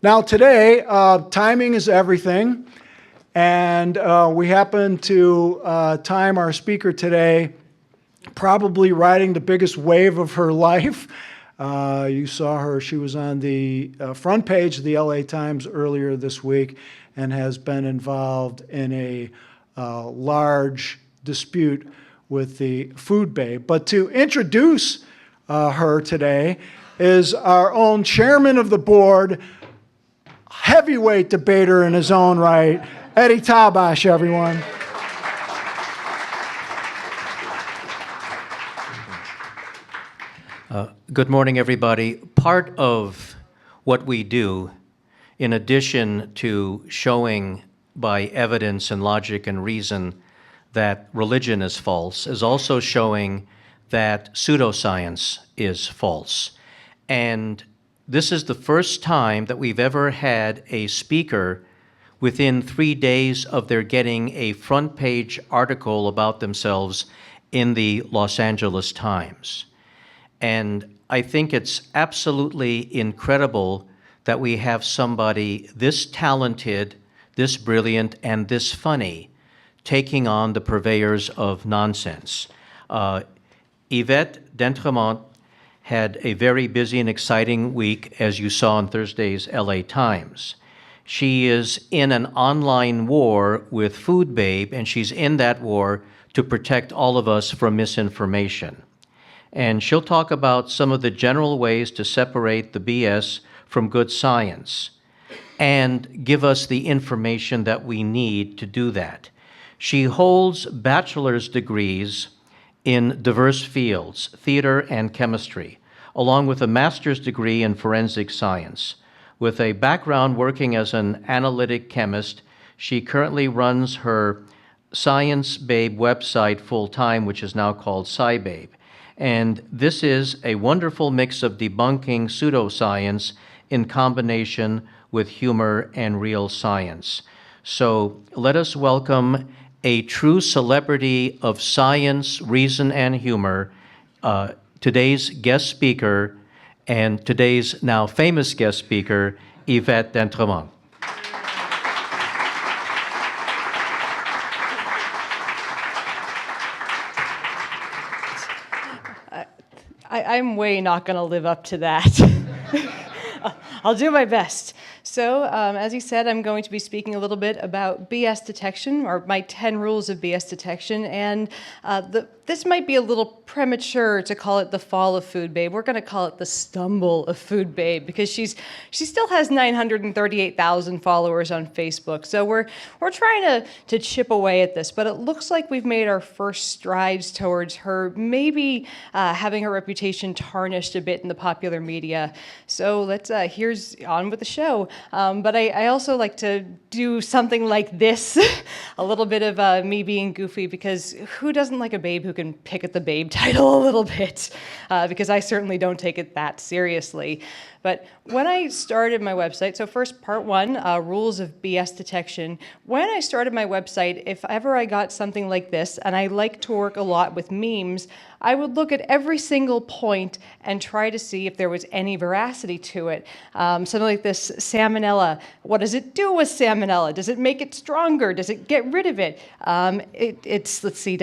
Now today, timing is everything, and we happen to time our speaker today probably riding the biggest wave of her life. You saw her, she was on the front page of the LA Times earlier this week and has been involved in a large dispute with the food babe. But to introduce her today is our own chairman of the board, heavyweight debater in his own right, Eddie Tabash, everyone. Good morning, everybody. Part of what we do, in addition to showing by evidence and logic and reason that religion is false, is also showing that pseudoscience is false. And this is the first time that we've ever had a speaker within 3 days of their getting a front page article about themselves in the Los Angeles Times. And I think it's absolutely incredible that we have somebody this talented, this brilliant, and this funny taking on the purveyors of nonsense. Yvette D'Entremont had a very busy and exciting week, as you saw in Thursday's LA Times. She is in an online war with Food Babe, and she's in that war to protect all of us from misinformation. And she'll talk about some of the general ways to separate the BS from good science and give us the information that we need to do that. She holds bachelor's degrees in diverse fields, theater and chemistry, along with a master's degree in forensic science. With a background working as an analytic chemist, she currently runs her SciBabe website full-time, which is now called SciBabe. And this is a wonderful mix of debunking pseudoscience in combination with humor and real science. So let us welcome a true celebrity of science, reason, and humor, today's guest speaker, and today's now famous guest speaker, Yvette D'Entremont. I'm way not going to live up to that. I'll do my best. So, as you said, I'm going to be speaking a little bit about BS detection, or my 10 rules of BS detection, and this might be a little premature to call it the fall of Food Babe. We're going to call it the stumble of Food Babe, because she still has 938,000 followers on Facebook. So we're trying to chip away at this, but it looks like we've made our first strides towards her maybe having her reputation tarnished a bit in the popular media. So here's on with the show. But I also like to do something like this, a little bit of me being goofy, because who doesn't like a babe who can pick at the babe title a little bit? Because I certainly don't take it that seriously. But when I started my website, so first part one, rules of BS detection. When I started my website, if ever I got something like this, and I like to work a lot with memes, I would look at every single point and try to see if there was any veracity to it. Something like this, salmonella. What does it do with salmonella? Does it make it stronger? Does it get rid of it? Let's see,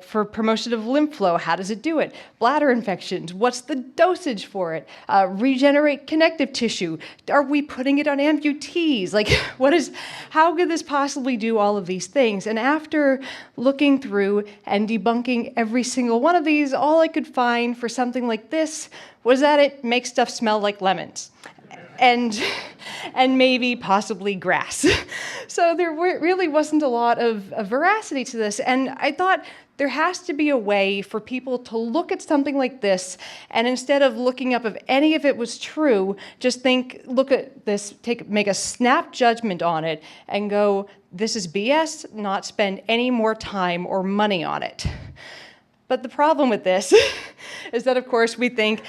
for promotion of lymph flow, how does it do it? Bladder infections, what's the dosage for it? Regenerate connective tissue. Are we putting it on amputees? How could this possibly do all of these things? And after looking through and debunking every single one of these, all I could find for something like this was that it makes stuff smell like lemons. And maybe possibly grass. So there really wasn't a lot of veracity to this. And I thought there has to be a way for people to look at something like this, and instead of looking up if any of it was true, just look at this, make a snap judgment on it, and go, this is BS, not spend any more time or money on it. But the problem with this is that, of course, we think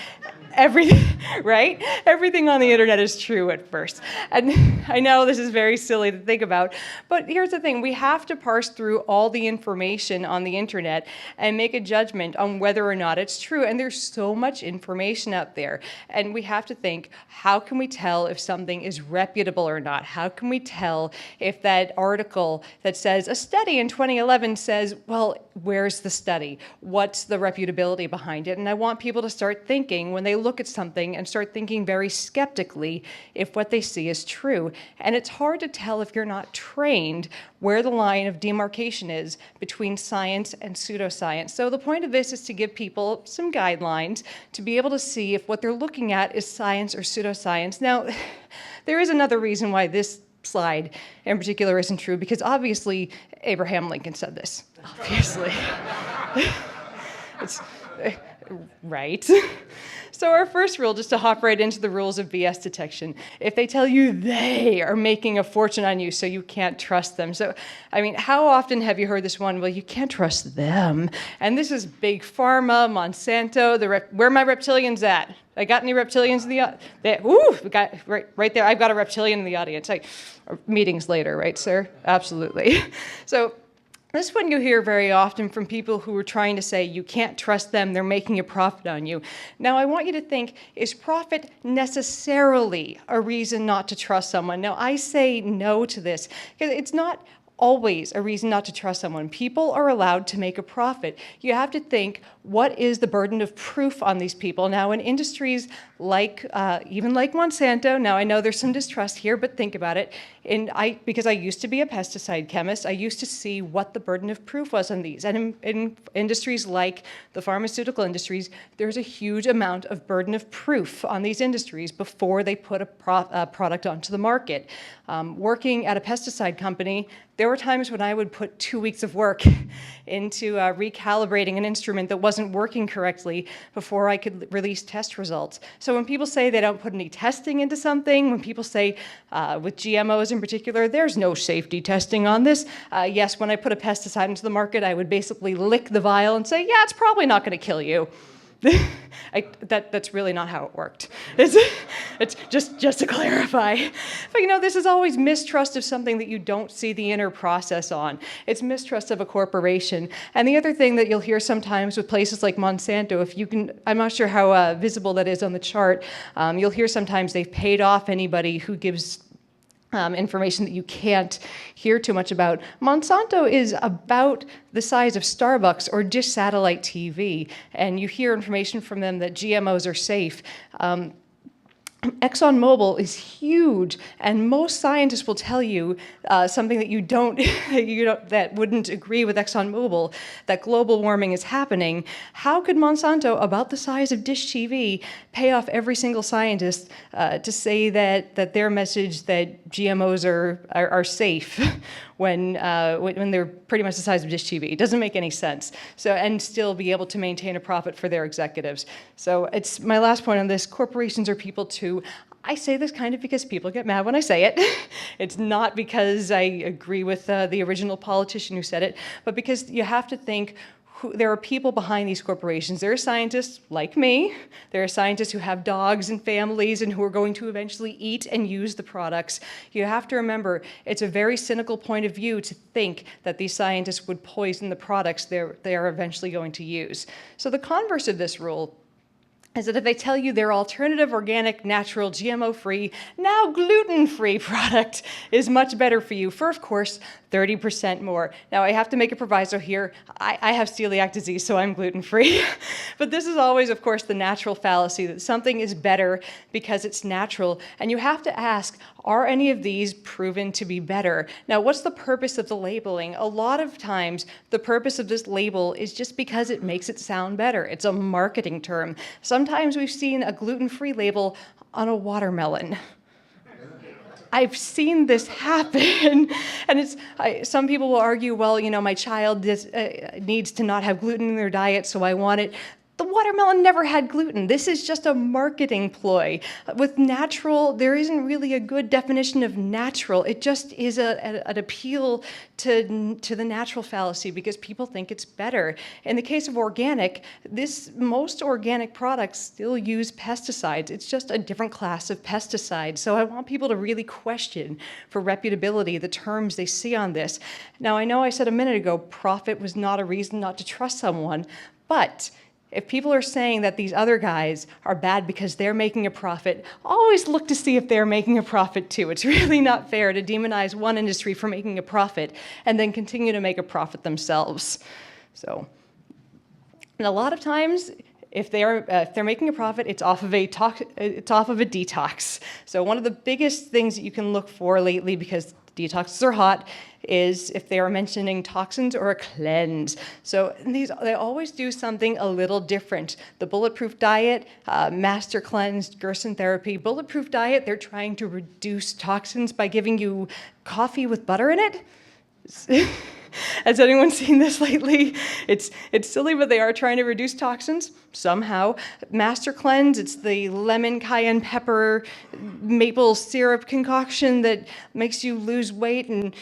everything, right? Everything on the internet is true at first. And I know this is very silly to think about, but here's the thing. We have to parse through all the information on the internet and make a judgment on whether or not it's true. And there's so much information out there. And we have to think, how can we tell if something is reputable or not? How can we tell if that article that says a study in 2011 says, well, where's the study? What's the reputability behind it? And I want people to start thinking when they look at something and start thinking very skeptically if what they see is true. And it's hard to tell if you're not trained where the line of demarcation is between science and pseudoscience. So the point of this is to give people some guidelines to be able to see if what they're looking at is science or pseudoscience. Now, there is another reason why this slide in particular isn't true, because obviously Abraham Lincoln said this. Obviously. It's, right? So our first rule, just to hop right into the rules of BS detection, if they tell you they are making a fortune on you, so you can't trust them. So, I mean, how often have you heard this one? Well, you can't trust them. And this is Big Pharma, Monsanto, where are my reptilians at? I got any reptilians in the audience? We got right there. I've got a reptilian in the audience. Meetings later, right, sir? Absolutely. So this one you hear very often from people who are trying to say you can't trust them, they're making a profit on you. Now, I want you to think, is profit necessarily a reason not to trust someone? Now, I say no to this, because it's not always a reason not to trust someone. People are allowed to make a profit. You have to think, what is the burden of proof on these people? Now, in industries like, even like Monsanto, now I know there's some distrust here, but think about it. Because I used to be a pesticide chemist, I used to see what the burden of proof was on these. And in industries like the pharmaceutical industries, there's a huge amount of burden of proof on these industries before they put a product onto the market. Working at a pesticide company, there were times when I would put 2 weeks of work into recalibrating an instrument that wasn't working correctly before I could release test results. So when people say they don't put any testing into something, when people say with GMOs in particular, there's no safety testing on this. Yes, when I put a pesticide into the market, I would basically lick the vial and say, yeah, it's probably not going to kill you. That's really not how it worked. It's just to clarify. But this is always mistrust of something that you don't see the inner process on. It's mistrust of a corporation. And the other thing that you'll hear sometimes with places like Monsanto, I'm not sure how visible that is on the chart, you'll hear sometimes they've paid off anybody who gives information that you can't hear too much about. Monsanto is about the size of Starbucks or Dish Satellite TV, and you hear information from them that GMOs are safe. ExxonMobil is huge, and most scientists will tell you something that you don't, that wouldn't agree with ExxonMobil, that global warming is happening. How could Monsanto, about the size of Dish TV, pay off every single scientist to say that their message that GMOs are safe when they're pretty much the size of Dish TV? It doesn't make any sense. So, and still be able to maintain a profit for their executives. So it's my last point on this. Corporations are people too. I say this kind of because people get mad when I say it. It's not because I agree with the original politician who said it, but because you have to think, there are people behind these corporations. There are scientists like me. There are scientists who have dogs and families and who are going to eventually eat and use the products. You have to remember, it's a very cynical point of view to think that these scientists would poison the products they are eventually going to use. So the converse of this rule is that if they tell you their alternative, organic, natural, GMO-free, now gluten-free product is much better for you for, of course, 30% more. Now, I have to make a proviso here. I have celiac disease, so I'm gluten-free. But this is always, of course, the natural fallacy that something is better because it's natural. And you have to ask, are any of these proven to be better? Now, what's the purpose of the labeling? A lot of times, the purpose of this label is just because it makes it sound better. It's a marketing term. Sometimes we've seen a gluten-free label on a watermelon. I've seen this happen, and some people will argue, well, my child needs to not have gluten in their diet, so I want it. The watermelon never had gluten. This is just a marketing ploy. With natural, there isn't really a good definition of natural. It just is an appeal to the natural fallacy because people think it's better. In the case of organic, most organic products still use pesticides. It's just a different class of pesticides. So I want people to really question for reputability the terms they see on this. Now, I know I said a minute ago, profit was not a reason not to trust someone, but if people are saying that these other guys are bad because they're making a profit, always look to see if they're making a profit too. It's really not fair to demonize one industry for making a profit and then continue to make a profit themselves. So, and a lot of times, if they're making a profit, it's off of a detox. So one of the biggest things that you can look for lately, because detoxes are hot, is if they are mentioning toxins or a cleanse. So they always do something a little different. The Bulletproof Diet, Master Cleanse, Gerson Therapy. Bulletproof Diet, they're trying to reduce toxins by giving you coffee with butter in it. Has anyone seen this lately? It's silly, but they are trying to reduce toxins somehow. Master Cleanse, it's the lemon, cayenne pepper, maple syrup concoction that makes you lose weight and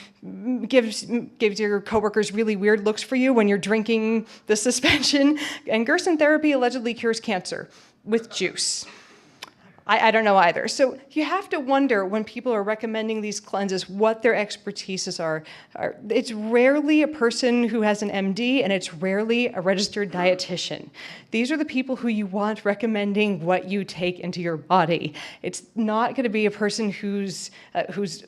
gives your coworkers really weird looks for you when you're drinking the suspension. And Gerson Therapy allegedly cures cancer with juice. I don't know either. So you have to wonder when people are recommending these cleanses what their expertises are. It's rarely a person who has an MD, and it's rarely a registered dietitian. These are the people who you want recommending what you take into your body. It's not going to be a person who's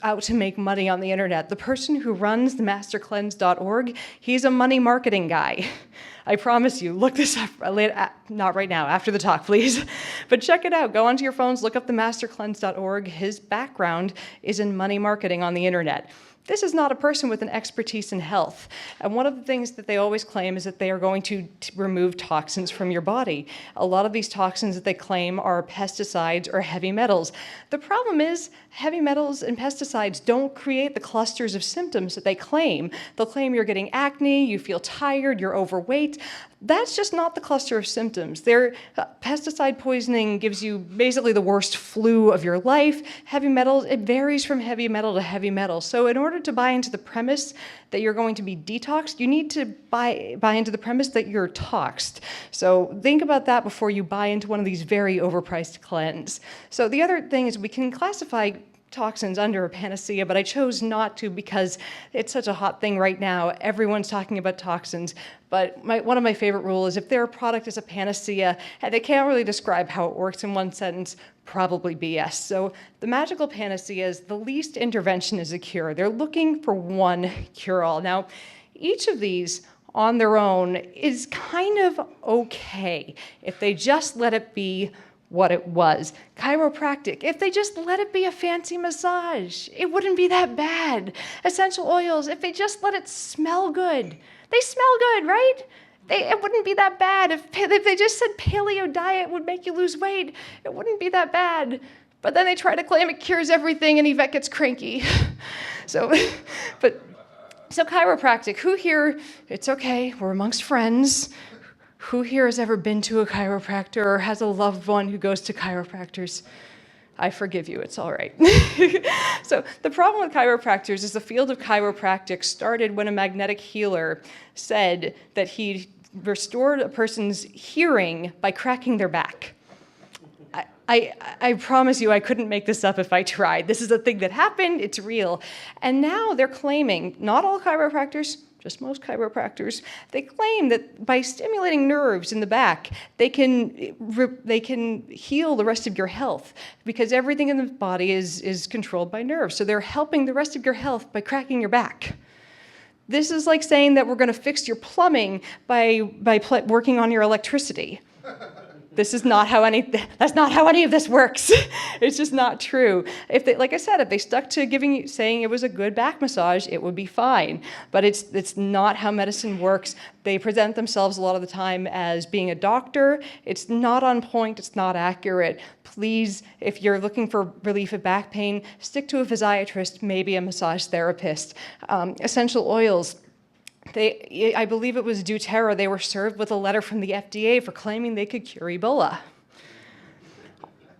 out to make money on the internet. The person who runs the mastercleanse.org, he's a money marketing guy. I promise you, look this up, not right now, after the talk, please. But check it out. Go onto your phones, look up the mastercleanse.org. His background is in money marketing on the internet. This is not a person with an expertise in health. And one of the things that they always claim is that they are going to remove toxins from your body. A lot of these toxins that they claim are pesticides or heavy metals. The problem is heavy metals and pesticides don't create the clusters of symptoms that they claim. They'll claim you're getting acne, you feel tired, you're overweight. That's just not the cluster of symptoms. Pesticide poisoning gives you basically the worst flu of your life. Heavy metals, it varies from heavy metal to heavy metal. So in order to buy into the premise that you're going to be detoxed, you need to buy into the premise that you're toxed. So think about that before you buy into one of these very overpriced cleanses. So the other thing is we can classify toxins under a panacea, but I chose not to because it's such a hot thing right now. Everyone's talking about toxins. But one of my favorite rules is if their product is a panacea and they can't really describe how it works in one sentence, probably BS. So the magical panacea is the least intervention is a cure. They're looking for one cure-all. Now, each of these on their own is kind of okay if they just let it be what it was. Chiropractic, if they just let it be a fancy massage, it wouldn't be that bad. Essential oils, if they just let it smell good. They smell good, right? It wouldn't be that bad. If they just said paleo diet would make you lose weight, it wouldn't be that bad. But then they try to claim it cures everything and Yvette gets cranky. So chiropractic, who here, it's okay, we're amongst friends. Who here has ever been to a chiropractor or has a loved one who goes to chiropractors? I forgive you, it's all right. So the problem with chiropractors is the field of chiropractic started when a magnetic healer said that he restored a person's hearing by cracking their back. I promise you I couldn't make this up if I tried. This is a thing that happened, it's real. And now they're claiming, not all chiropractors, just most chiropractors, they claim that by stimulating nerves in the back, they can heal the rest of your health because everything in the body is controlled by nerves. So they're helping the rest of your health by cracking your back. This is like saying that we're going to fix your plumbing by working on your electricity. This is not how that's not how any of this works. It's just not true. Like I said, if they stuck to saying it was a good back massage, it would be fine. But it's not how medicine works. They present themselves a lot of the time as being a doctor. It's not on point, it's not accurate. Please, if you're looking for relief of back pain, stick to a physiatrist, maybe a massage therapist. Essential oils. I believe it was doTERRA, they were served with a letter from the FDA for claiming they could cure Ebola.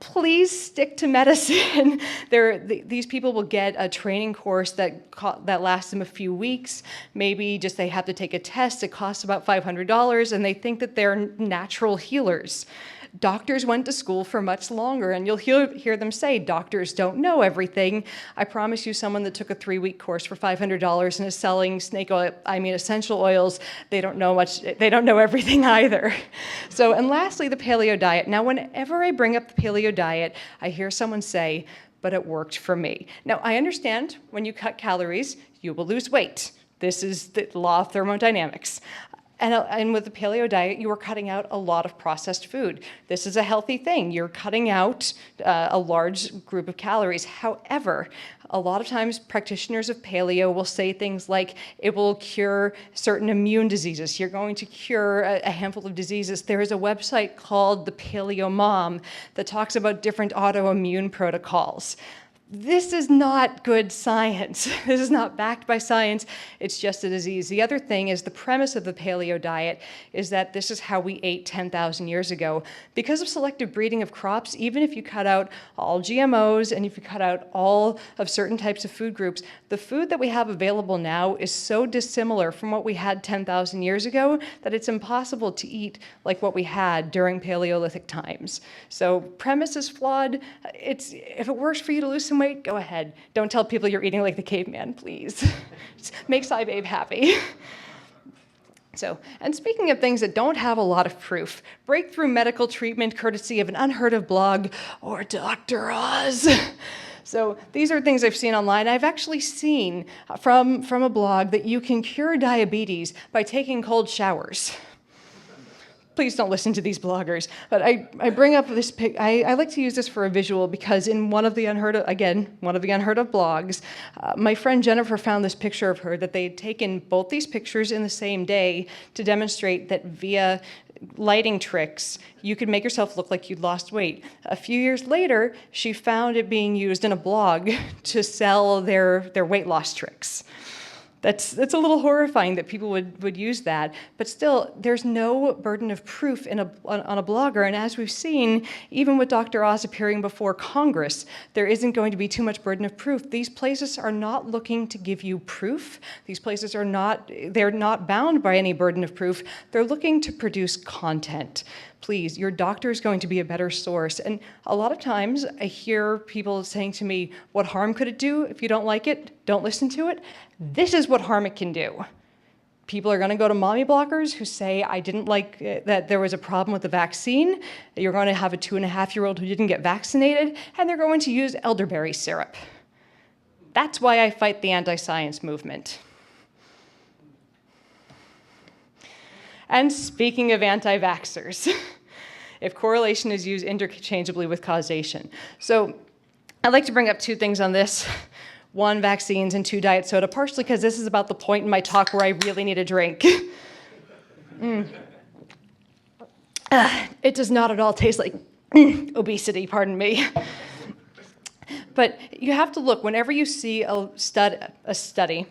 Please stick to medicine. These people will get a training course that lasts them a few weeks. Maybe just they have to take a test. It costs about $500, and they think that they're natural healers. Doctors went to school for much longer, and you'll hear them say, doctors don't know everything. I promise you, someone that took a 3-week course for $500 and is selling essential oils, they don't know much, they don't know everything either. So, and lastly, the paleo diet. Now, whenever I bring up the paleo diet, I hear someone say, but it worked for me. Now, I understand when you cut calories, you will lose weight. This is the law of thermodynamics. And with the paleo diet, you are cutting out a lot of processed food. This is a healthy thing. You're cutting out a large group of calories. However, a lot of times practitioners of paleo will say things like, it will cure certain immune diseases. You're going to cure a handful of diseases. There is a website called The Paleo Mom that talks about different autoimmune protocols. This is not good science. This is not backed by science. It's just a disease. The other thing is the premise of the paleo diet is that this is how we ate 10,000 years ago. Because of selective breeding of crops, even if you cut out all GMOs and if you cut out all of certain types of food groups, the food that we have available now is so dissimilar from what we had 10,000 years ago that it's impossible to eat like what we had during Paleolithic times. So premise is flawed. If it works for you to lose some weight, go ahead. Don't tell people you're eating like the caveman, please. Just make SciBabe happy. So, and speaking of things that don't have a lot of proof, breakthrough medical treatment courtesy of an unheard of blog or Dr. Oz. So these are things I've seen online. I've actually seen from a blog that you can cure diabetes by taking cold showers. Please don't listen to these bloggers. But I bring up this I like to use this for a visual because in one of the unheard of blogs, my friend Jennifer found this picture of her that they had taken both these pictures in the same day to demonstrate that via lighting tricks, you could make yourself look like you'd lost weight. A few years later, she found it being used in a blog to sell their weight loss tricks. That's a little horrifying that people would use that, but still, there's no burden of proof on a blogger, and as we've seen, even with Dr. Oz appearing before Congress, there isn't going to be too much burden of proof. These places are not looking to give you proof. These places they're not bound by any burden of proof. They're looking to produce content. Please, your doctor is going to be a better source. And a lot of times I hear people saying to me, what harm could it do? If you don't like it, don't listen to it. This is what harm it can do. People are going to go to mommy bloggers who say, I didn't like that there was a problem with the vaccine. You're going to have a 2.5-year-old who didn't get vaccinated, and they're going to use elderberry syrup. That's why I fight the anti-science movement. And speaking of anti-vaxxers, if correlation is used interchangeably with causation. So I'd like to bring up two things on this. 1, vaccines, and 2, diet soda, partially because this is about the point in my talk where I really need a drink. It does not at all taste like obesity, pardon me. But you have to look, whenever you see a study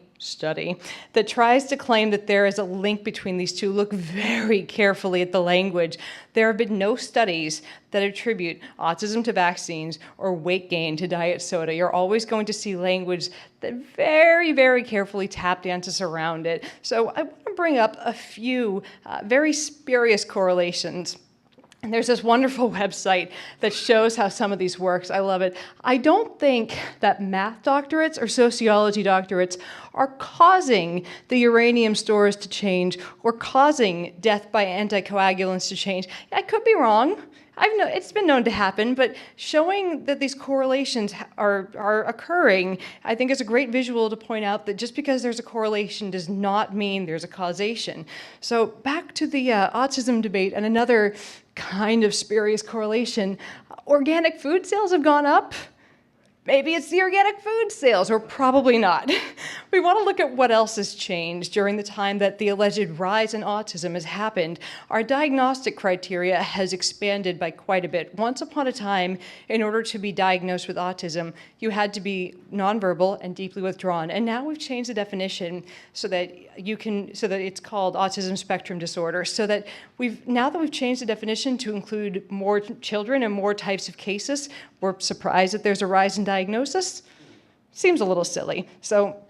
that tries to claim that there is a link between these two, look very carefully at the language. There have been no studies that attribute autism to vaccines or weight gain to diet soda. You're always going to see language that very, very carefully tap dances around it. So I want to bring up a few very spurious correlations. And there's this wonderful website that shows how some of these works. I love it. I don't think that math doctorates or sociology doctorates are causing the uranium stores to change or causing death by anticoagulants to change. I could be wrong. It's been known to happen, but showing that these correlations are occurring, I think is a great visual to point out that just because there's a correlation does not mean there's a causation. So back to the autism debate and another kind of spurious correlation. Organic food sales have gone up. Maybe it's the organic food sales, or probably not. We want to look at what else has changed during the time that the alleged rise in autism has happened. Our diagnostic criteria has expanded by quite a bit. Once upon a time, in order to be diagnosed with autism, you had to be nonverbal and deeply withdrawn. And now we've changed the definition so that it's called autism spectrum disorder. Now that we've changed the definition to include more children and more types of cases, we're surprised that there's a rise in diagnosis. Seems a little silly. So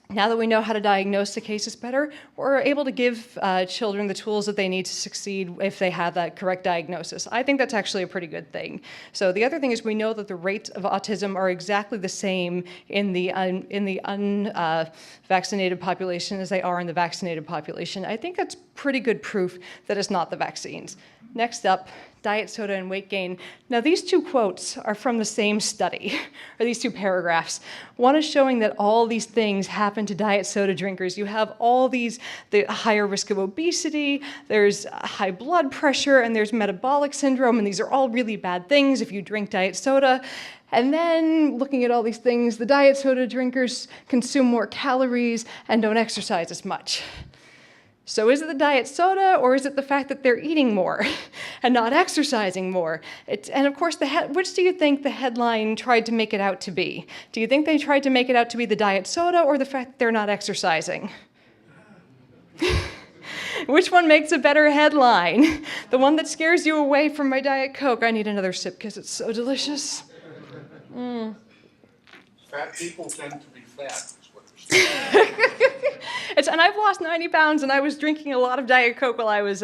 now that we know how to diagnose the cases better, we're able to give children the tools that they need to succeed if they have that correct diagnosis. I think that's actually a pretty good thing. So the other thing is we know that the rates of autism are exactly the same in the unvaccinated population as they are in the vaccinated population. I think that's pretty good proof that it's not the vaccines. Next up, diet soda and weight gain. Now these two quotes are from the same study, or these two paragraphs. One is showing that all these things happen to diet soda drinkers. You have all the higher risk of obesity, there's high blood pressure, and there's metabolic syndrome, and these are all really bad things if you drink diet soda. And then looking at all these things, the diet soda drinkers consume more calories and don't exercise as much. So is it the diet soda, or is it the fact that they're eating more and not exercising more? And of course, which do you think the headline tried to make it out to be? Do you think they tried to make it out to be the diet soda or the fact that they're not exercising? Which one makes a better headline? The one that scares you away from my Diet Coke. I need another sip because it's so delicious. Fat people tend to be fat. And I've lost 90 pounds, and I was drinking a lot of Diet Coke while I was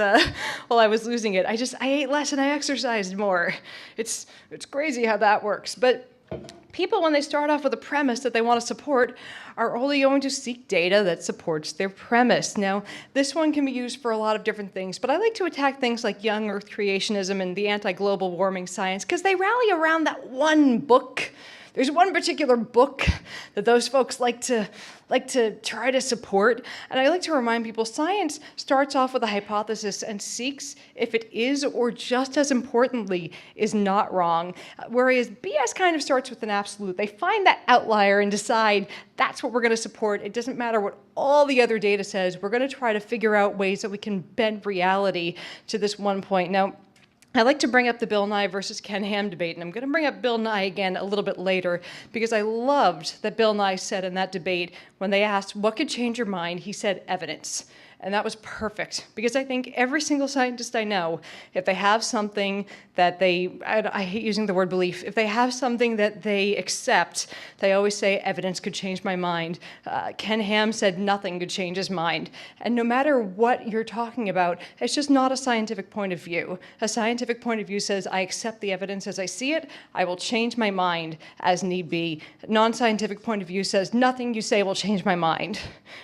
losing it. I ate less and I exercised more. It's crazy how that works. But people, when they start off with a premise that they want to support, are only going to seek data that supports their premise. Now, this one can be used for a lot of different things, but I like to attack things like young Earth creationism and the anti-global warming science because they rally around that one book. There's one particular book that those folks like to try to support. And I like to remind people, science starts off with a hypothesis and seeks if it is, or just as importantly, is not wrong. Whereas BS kind of starts with an absolute. They find that outlier and decide that's what we're going to support. It doesn't matter what all the other data says. We're going to try to figure out ways that we can bend reality to this one point. Now, I like to bring up the Bill Nye versus Ken Ham debate, and I'm going to bring up Bill Nye again a little bit later because I loved that Bill Nye said in that debate when they asked what could change your mind, he said evidence. And that was perfect because I think every single scientist I know, if they have something that I hate using the word belief, if they have something that they accept, they always say evidence could change my mind. Ken Ham said nothing could change his mind. And no matter what you're talking about, it's just not a scientific point of view. A scientific point of view says I accept the evidence as I see it, I will change my mind as need be. A non-scientific point of view says nothing you say will change my mind.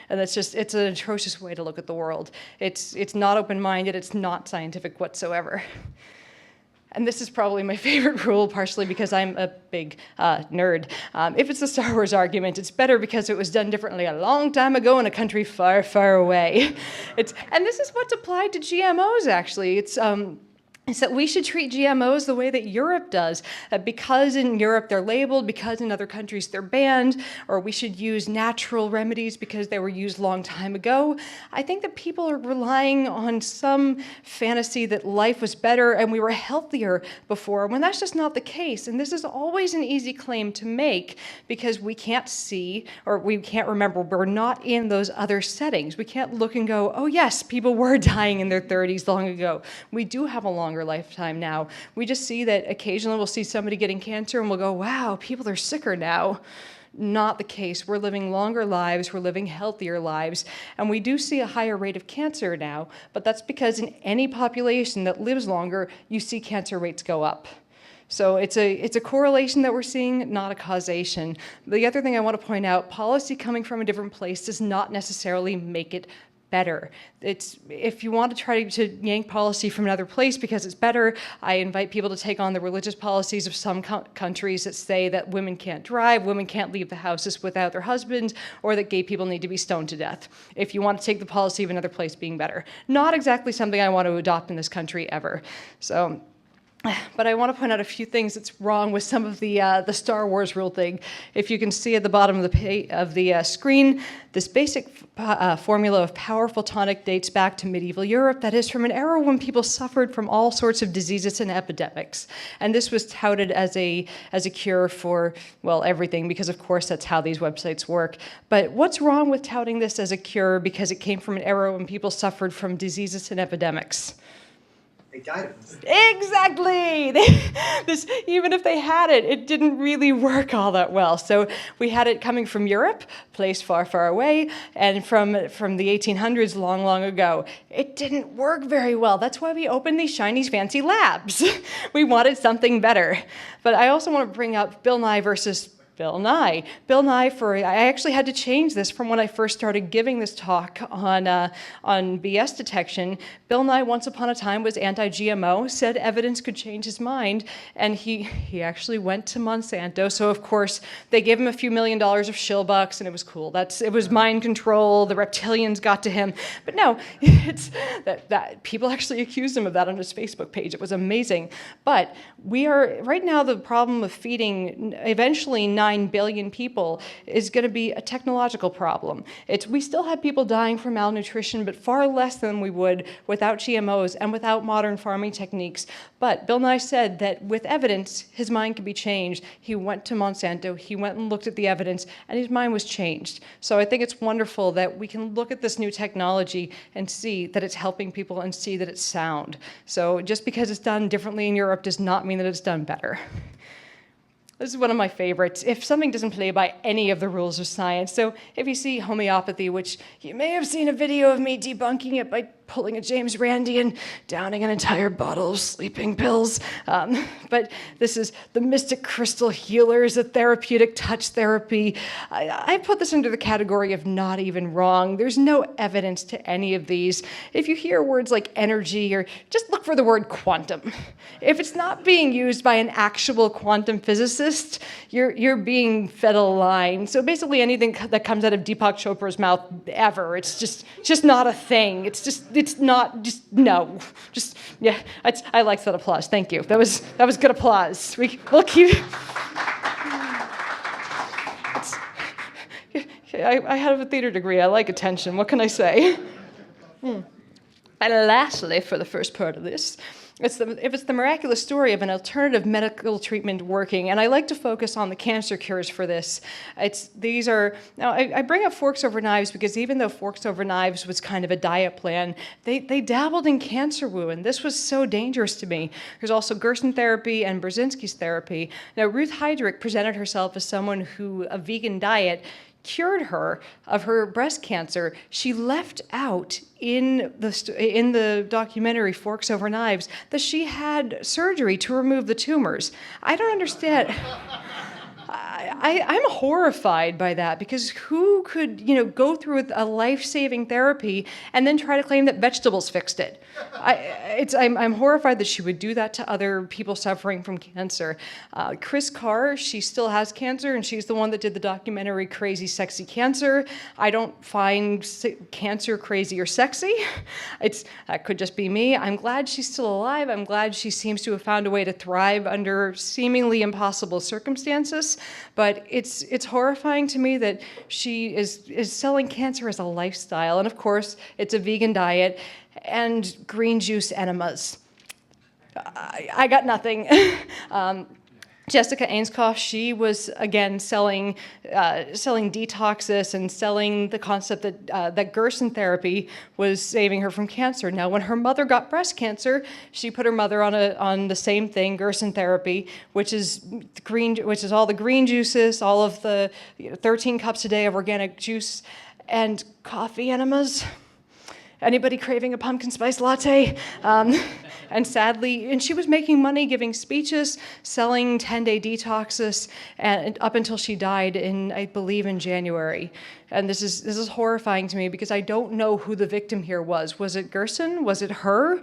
And it's an atrocious way to look at the world. It's not open-minded, it's not scientific whatsoever. And this is probably my favorite rule, partially because I'm a big nerd. If it's a Star Wars argument, it's better because it was done differently a long time ago in a country far, far away. And this is what's applied to GMOs, actually. Is that we should treat GMOs the way that Europe does. Because in Europe they're labeled, because in other countries they're banned, or we should use natural remedies because they were used a long time ago. I think that people are relying on some fantasy that life was better and we were healthier before, when that's just not the case. And this is always an easy claim to make because we can't see, or we can't remember, we're not in those other settings. We can't look and go, oh yes, people were dying in their 30s long ago. We do have a longer lifetime now. We just see that occasionally we'll see somebody getting cancer and we'll go, wow, people are sicker now. Not the case. We're living longer lives, we're living healthier lives, and we do see a higher rate of cancer now, but that's because in any population that lives longer, you see cancer rates go up. So it's a correlation that we're seeing, not a causation. The other thing I want to point out, policy coming from a different place does not necessarily make it better. If you want to try to yank policy from another place because it's better, I invite people to take on the religious policies of some countries that say that women can't drive, women can't leave the houses without their husbands, or that gay people need to be stoned to death. If you want to take the policy of another place being better. Not exactly something I want to adopt in this country ever. So But I want to point out a few things that's wrong with some of the Star Wars rule thing. If you can see at the bottom of the screen, this basic formula of powerful tonic dates back to medieval Europe. That is from an era when people suffered from all sorts of diseases and epidemics. And this was touted as a cure for, well, everything, because of course that's how these websites work. But what's wrong with touting this as a cure because it came from an era when people suffered from diseases and epidemics? They died of it. Exactly! Even if they had it, it didn't really work all that well. So we had it coming from Europe, a place far, far away, and from the 1800s, long, long ago. It didn't work very well. That's why we opened these shiny, fancy labs. We wanted something better. But I also want to bring up Bill Nye versus Bill Nye. Bill Nye, I actually had to change this from when I first started giving this talk on BS detection. Bill Nye, once upon a time, was anti-GMO, said evidence could change his mind, and he actually went to Monsanto. So, of course, they gave him a few $1 million of shill bucks, and it was cool. It was mind control. The reptilians got to him. But no, it's that people actually accused him of that on his Facebook page. It was amazing. But we are, right now, the problem of feeding eventually 9 billion people is going to be a technological problem. We still have people dying from malnutrition, but far less than we would without GMOs and without modern farming techniques. But Bill Nye said that with evidence, his mind could be changed. He went to Monsanto, he went and looked at the evidence, and his mind was changed. So I think it's wonderful that we can look at this new technology and see that it's helping people and see that it's sound. So just because it's done differently in Europe does not mean that it's done better. This is one of my favorites. If something doesn't play by any of the rules of science, so if you see homeopathy, which you may have seen a video of me debunking it by pulling a James Randi and downing an entire bottle of sleeping pills. But this is the mystic crystal healers, a therapeutic touch therapy. I put this under the category of not even wrong. There's no evidence to any of these. If you hear words like energy, or just look for the word quantum. If it's not being used by an actual quantum physicist, you're being fed a line. So basically anything that comes out of Deepak Chopra's mouth ever, it's just not a thing. Yeah, I like that applause. Thank you. That was good applause. We'll keep. I have a theater degree. I like attention. What can I say? And lastly, for the first part of this, it's the miraculous story of an alternative medical treatment working, and I like to focus on the cancer cures for this. Now I bring up forks over knives because even though forks over knives was kind of a diet plan, they dabbled in cancer woo, and this was so dangerous to me. There's also Gerson therapy and Brzezinski's therapy. Now Ruth Heydrich presented herself as someone who a vegan diet cured her of her breast cancer. She left out in the documentary Forks Over Knives that she had surgery to remove the tumors. I don't understand. I'm horrified by that, because who could, go through a life-saving therapy and then try to claim that vegetables fixed it? I'm horrified that she would do that to other people suffering from cancer. Chris Carr, she still has cancer, and she's the one that did the documentary Crazy Sexy Cancer. I don't find cancer crazy or sexy. That could just be me. I'm glad she's still alive. I'm glad she seems to have found a way to thrive under seemingly impossible circumstances. But it's horrifying to me that she is selling cancer as a lifestyle. And of course, it's a vegan diet and green juice enemas. I got nothing. Jessica Ainskoff, she was again selling detoxes and selling the concept that Gerson therapy was saving her from cancer. Now, when her mother got breast cancer, she put her mother on the same thing, Gerson therapy, which is all the green juices, all of the 13 cups a day of organic juice, and coffee enemas. Anybody craving a pumpkin spice latte? And sadly, and she was making money giving speeches, selling 10-day detoxes, and up until she died I believe in January. And this is horrifying to me, because I don't know who the victim here was. Was it Gerson? Was it her?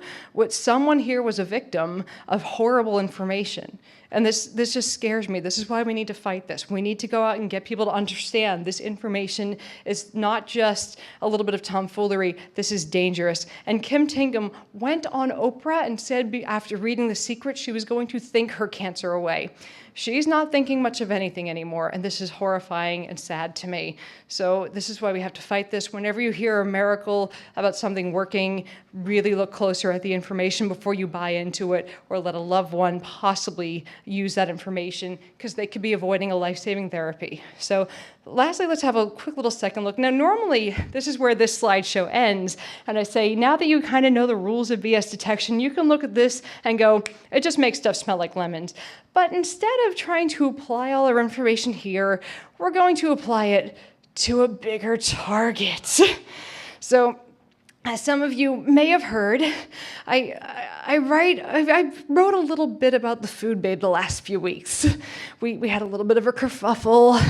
Someone here was a victim of horrible information. And this just scares me. This is why we need to fight this. We need to go out and get people to understand this information is not just a little bit of tomfoolery. This is dangerous. And Kim Tingham went on Oprah and said after reading The Secret, she was going to think her cancer away. She's not thinking much of anything anymore, and this is horrifying and sad to me. So this is why we have to fight this. Whenever you hear a miracle about something working, really look closer at the information before you buy into it, or let a loved one possibly use that information, because they could be avoiding a life-saving therapy. So lastly, let's have a quick little second look. Now, normally, this is where this slideshow ends, and I say, now that you kind of know the rules of BS detection, you can look at this and go, it just makes stuff smell like lemons. But instead of trying to apply all our information here, we're going to apply it to a bigger target. So, as some of you may have heard, I wrote a little bit about the Food Babe the last few weeks. We had a little bit of a kerfuffle,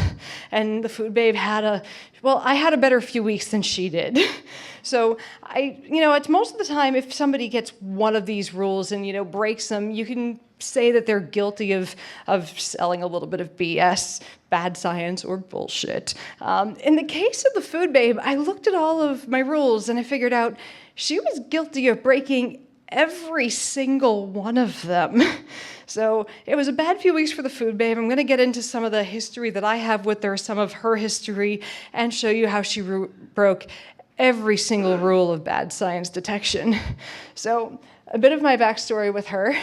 and the Food Babe had I had a better few weeks than she did. So it's most of the time, if somebody gets one of these rules and, breaks them, you can say that they're guilty of selling a little bit of BS, bad science, or bullshit. In the case of the Food Babe, I looked at all of my rules and I figured out she was guilty of breaking every single one of them. So it was a bad few weeks for the Food Babe. I'm going to get into some of the history that I have with her, some of her history, and show you how she broke every single rule of bad science detection. So a bit of my backstory with her.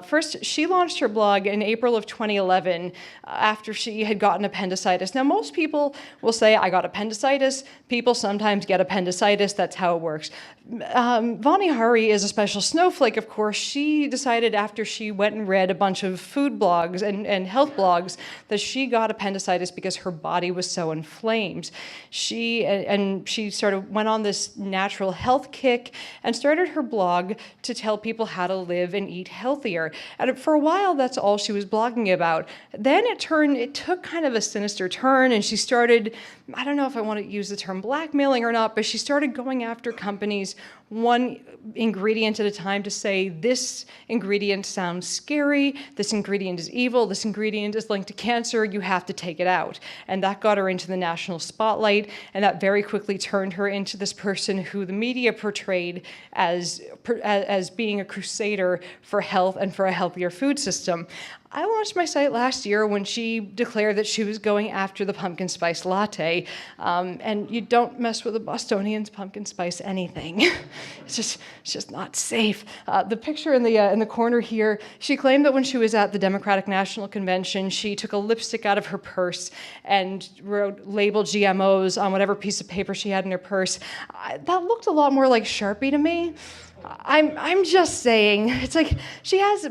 First, she launched her blog in April of 2011 after she had gotten appendicitis. Now, most people will say, I got appendicitis. People sometimes get appendicitis. That's how it works. Vani Hari is a special snowflake, of course. She decided after she went and read a bunch of food blogs and health blogs that she got appendicitis because her body was so inflamed. She sort of went on this natural health kick and started her blog to tell people how to live and eat healthier. And for a while, that's all she was blogging about. Then it took kind of a sinister turn, and she started, I don't know if I want to use the term blackmailing or not, but she started going after companies one ingredient at a time to say, this ingredient sounds scary, this ingredient is evil, this ingredient is linked to cancer, you have to take it out. And that got her into the national spotlight, and that very quickly turned her into this person who the media portrayed as being a crusader for health and for a healthier food system. I launched my site last year when she declared that she was going after the pumpkin spice latte. And you don't mess with a Bostonian's pumpkin spice anything. It's just not safe. The picture in the corner here, she claimed that when she was at the Democratic National Convention, she took a lipstick out of her purse and labeled GMOs on whatever piece of paper she had in her purse. That looked a lot more like Sharpie to me. I'm just saying, it's like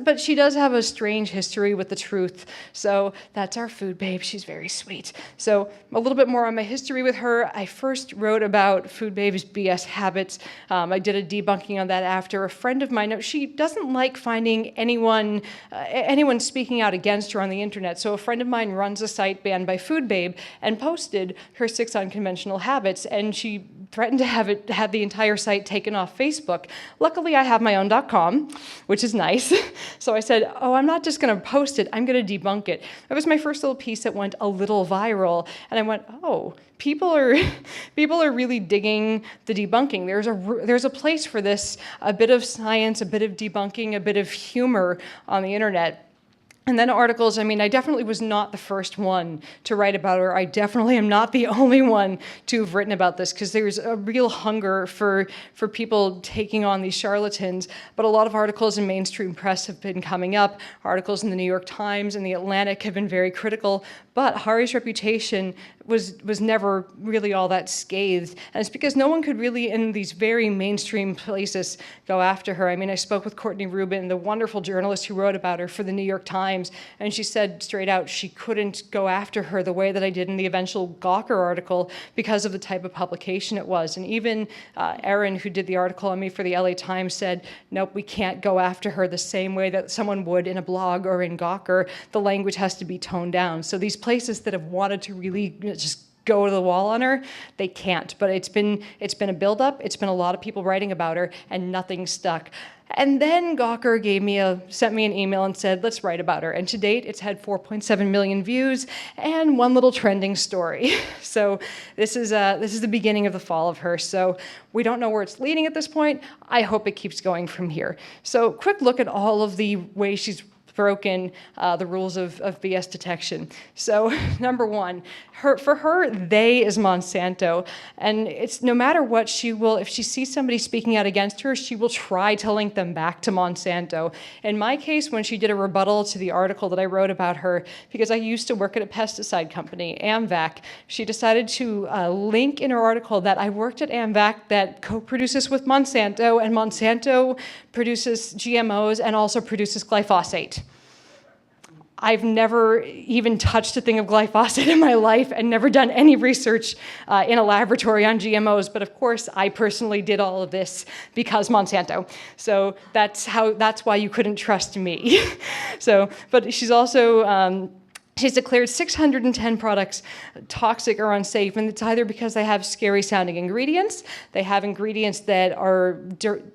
but she does have a strange history with the truth. So that's our Food Babe. She's very sweet. So a little bit more on my history with her. I first wrote about Food Babe's BS habits. I did a debunking on that after. A friend of mine, she doesn't like finding anyone speaking out against her on the internet. So a friend of mine runs a site banned by Food Babe and posted her 6 unconventional habits, and she threatened to have the entire site taken off Facebook. Luckily, I have my own .com, which is nice. So I said, I'm not just going to post it, I'm going to debunk it. That was my first little piece that went a little viral. And I went, people are really digging the debunking. There's a place for this, a bit of science, a bit of debunking, a bit of humor on the internet. And then articles, I definitely was not the first one to write about her. I definitely am not the only one to have written about this, because there's a real hunger for people taking on these charlatans. But a lot of articles in mainstream press have been coming up. Articles in the New York Times and the Atlantic have been very critical. But Hari's reputation was never really all that scathed. And it's because no one could really, in these very mainstream places, go after her. I spoke with Courtney Rubin, the wonderful journalist who wrote about her for the New York Times, and she said straight out she couldn't go after her the way that I did in the eventual Gawker article because of the type of publication it was. And even Erin, who did the article on me for the LA Times, said, nope, we can't go after her the same way that someone would in a blog or in Gawker. The language has to be toned down. So these places that have wanted to really just go to the wall on her. They can't, but it's been a buildup. It's been a lot of people writing about her, and nothing stuck. And then Gawker sent me an email and said, let's write about her. And to date, it's had 4.7 million views and one little trending story. So this is the beginning of the fall of her. So we don't know where it's leading at this point. I hope it keeps going from here. So quick look at all of the ways she's broken the rules of BS detection. So number one, for her, they is Monsanto. And it's no matter what, if she sees somebody speaking out against her, she will try to link them back to Monsanto. In my case, when she did a rebuttal to the article that I wrote about her, because I used to work at a pesticide company, AMVAC, she decided to link in her article that I worked at AMVAC that co-produces with Monsanto, and Monsanto produces GMOs and also produces glyphosate. I've never even touched a thing of glyphosate in my life and never done any research in a laboratory on GMOs, but of course I personally did all of this because Monsanto. So that's why you couldn't trust me. But she's also, she's declared 610 products toxic or unsafe, and it's either because they have scary sounding ingredients, they have ingredients that are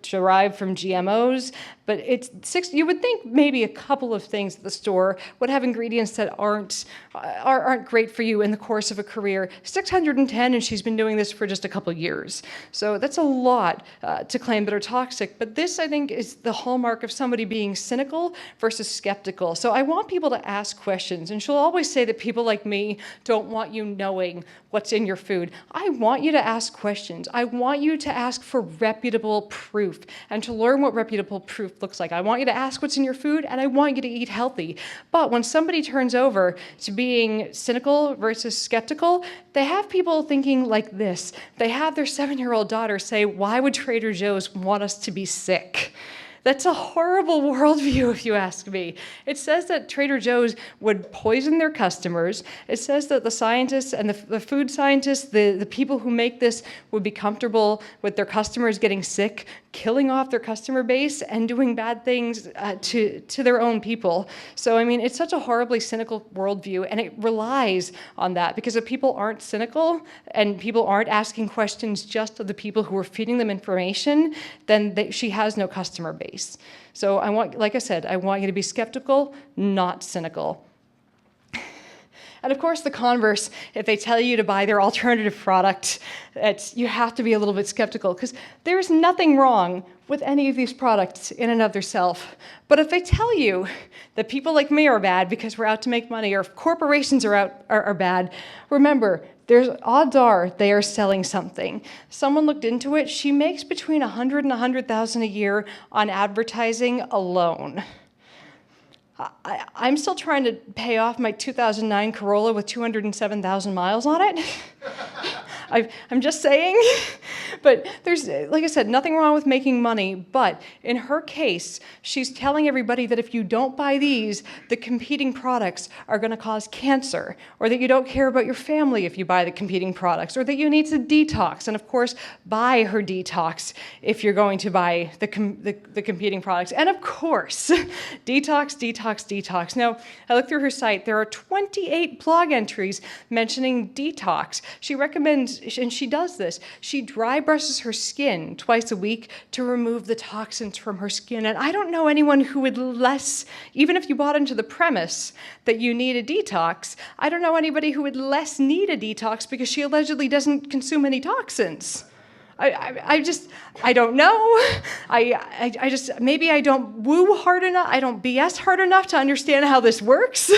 derived from GMOs, but you would think maybe a couple of things at the store would have ingredients that aren't great for you in the course of a career. 610, and she's been doing this for just a couple of years. So that's a lot to claim that are toxic, but this, I think, is the hallmark of somebody being cynical versus skeptical. So I want people to ask questions, and she'll always say that people like me don't want you knowing what's in your food. I want you to ask questions. I want you to ask for reputable proof and to learn what reputable proof looks like. I want you to ask what's in your food, and I want you to eat healthy. But when somebody turns over to being cynical versus skeptical, they have people thinking like this. They have their 7-year-old daughter say, why would Trader Joe's want us to be sick? That's a horrible worldview, if you ask me. It says that Trader Joe's would poison their customers. It says that the scientists and the food scientists, the people who make this, would be comfortable with their customers getting sick, killing off their customer base, and doing bad things to their own people. So, I mean, it's such a horribly cynical worldview, and it relies on that, because if people aren't cynical and people aren't asking questions just of the people who are feeding them information, then she has no customer base. So like I said, I want you to be skeptical, not cynical. And of course, the converse, if they tell you to buy their alternative product, you have to be a little bit skeptical, because there's nothing wrong with any of these products in and of themselves. But if they tell you that people like me are bad because we're out to make money, or if corporations are bad, remember, odds are they are selling something. Someone looked into it. She makes between $100,000 and $100,000 a year on advertising alone. I'm still trying to pay off my 2009 Corolla with 207,000 miles on it. I'm just saying. But there's, like I said, nothing wrong with making money. But in her case, she's telling everybody that if you don't buy these, the competing products are going to cause cancer, or that you don't care about your family if you buy the competing products, or that you need to detox. And of course, buy her detox if you're going to buy the competing products. And of course, detox, detox, detox. Now, I looked through her site. There are 28 blog entries mentioning detox. She recommends, and she does this, she dry brushes her skin twice a week to remove the toxins from her skin. And I don't know anyone who would even if you bought into the premise that you need a detox, I don't know anybody who would less need a detox because she allegedly doesn't consume any toxins. I don't know. Maybe I don't woo hard enough. I don't BS hard enough to understand how this works,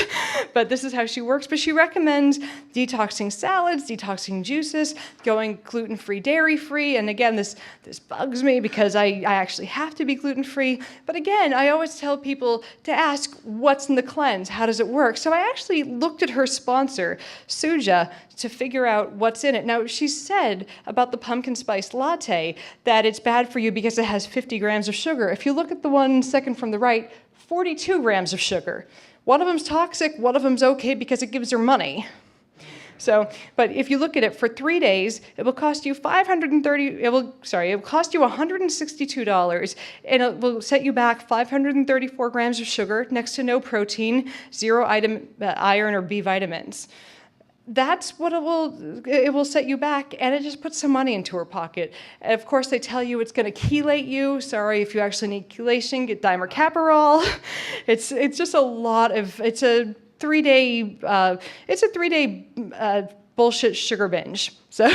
but this is how she works. But she recommends detoxing salads, detoxing juices, going gluten-free, dairy-free. And again, this bugs me because I actually have to be gluten-free. But again, I always tell people to ask, what's in the cleanse? How does it work? So I actually looked at her sponsor, Suja, to figure out what's in it. Now, she said about the pumpkin spice latte that it's bad for you because it has 50 grams of sugar. If you look at the one second from the right, 42 grams of sugar. One of them's toxic, one of them's okay because it gives her money. So, but if you look at it for 3 days, it will cost you it will cost you $162, and it will set you back 534 grams of sugar, next to no protein, 0 iron or B vitamins. that's what it will set you back, and it just puts some money into her pocket. And of course, they tell you it's going to chelate you. Sorry, if you actually need chelation, get dimercaprol. It's just a lot of, it's a 3-day bullshit sugar binge. So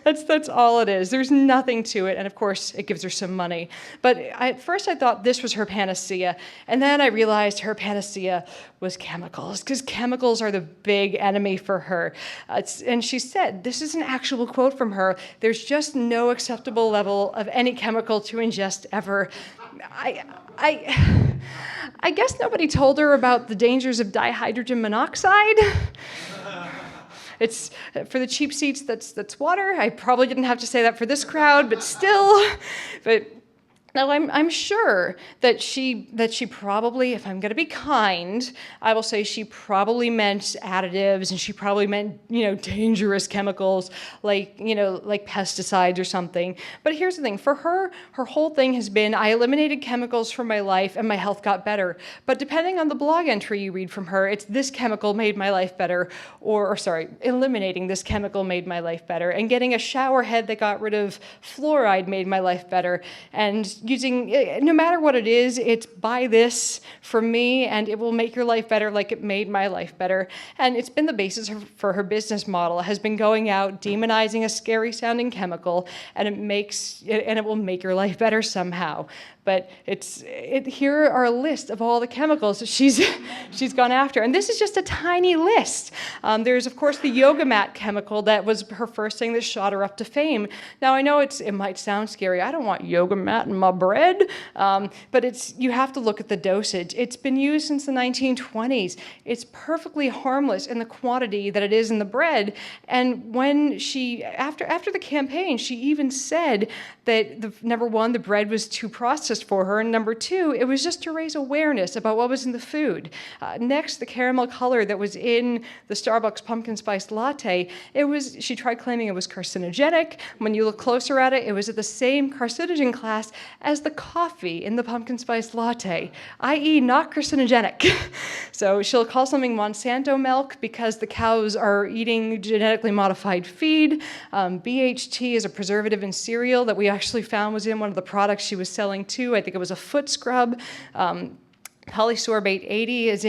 that's all it is. There's nothing to it, and of course, it gives her some money. But at first I thought this was her panacea, and then I realized her panacea was chemicals, because chemicals are the big enemy for her. And she said, this is an actual quote from her, "There's just no acceptable level of any chemical to ingest ever." I guess nobody told her about the dangers of dihydrogen monoxide. It's for the cheap seats, that's water. I probably didn't have to say that for this crowd, but still. But now I'm sure that she probably, if I'm going to be kind, I will say she probably meant additives, and she probably meant, dangerous chemicals like pesticides or something. But here's the thing, for her whole thing has been, I eliminated chemicals from my life and my health got better. But depending on the blog entry you read from her, it's this chemical made my life better, or sorry, eliminating this chemical made my life better, and getting a shower head that got rid of fluoride made my life better, and using, no matter what it is, it's buy this from me and it will make your life better like it made my life better. And it's been the basis for her business model, has been going out, demonizing a scary sounding chemical, and it will make your life better somehow. But here are a list of all the chemicals that she's gone after. And this is just a tiny list. There's, of course, the yoga mat chemical that was her first thing that shot her up to fame. Now, I know it might sound scary. I don't want yoga mat in my bread. But you have to look at the dosage. It's been used since the 1920s. It's perfectly harmless in the quantity that it is in the bread. And when after the campaign, she even said that, number one, the bread was too processed for her, and number two, it was just to raise awareness about what was in the food. Next, the caramel color that was in the Starbucks pumpkin spice latte, she tried claiming it was carcinogenic. When you look closer at it, it was at the same carcinogen class as the coffee in the pumpkin spice latte, i.e. not carcinogenic. So she'll call something Monsanto milk because the cows are eating genetically modified feed. BHT is a preservative in cereal that we actually found was in one of the products she was selling too. I think it was a foot scrub. Polysorbate 80 is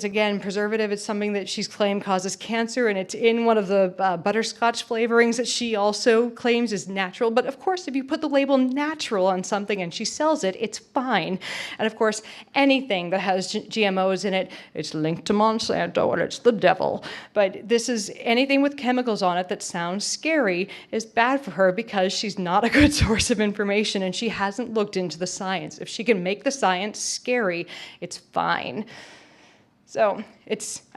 again preservative. It's something that she's claimed causes cancer, and it's in one of the butterscotch flavorings that she also claims is natural. But of course, if you put the label natural on something and she sells it, it's fine. And of course, anything that has GMOs in it, it's linked to Monsanto and it's the devil. But this is anything with chemicals on it that sounds scary is bad for her because she's not a good source of information and she hasn't looked into the science. If she can make the science scary, it's fine. So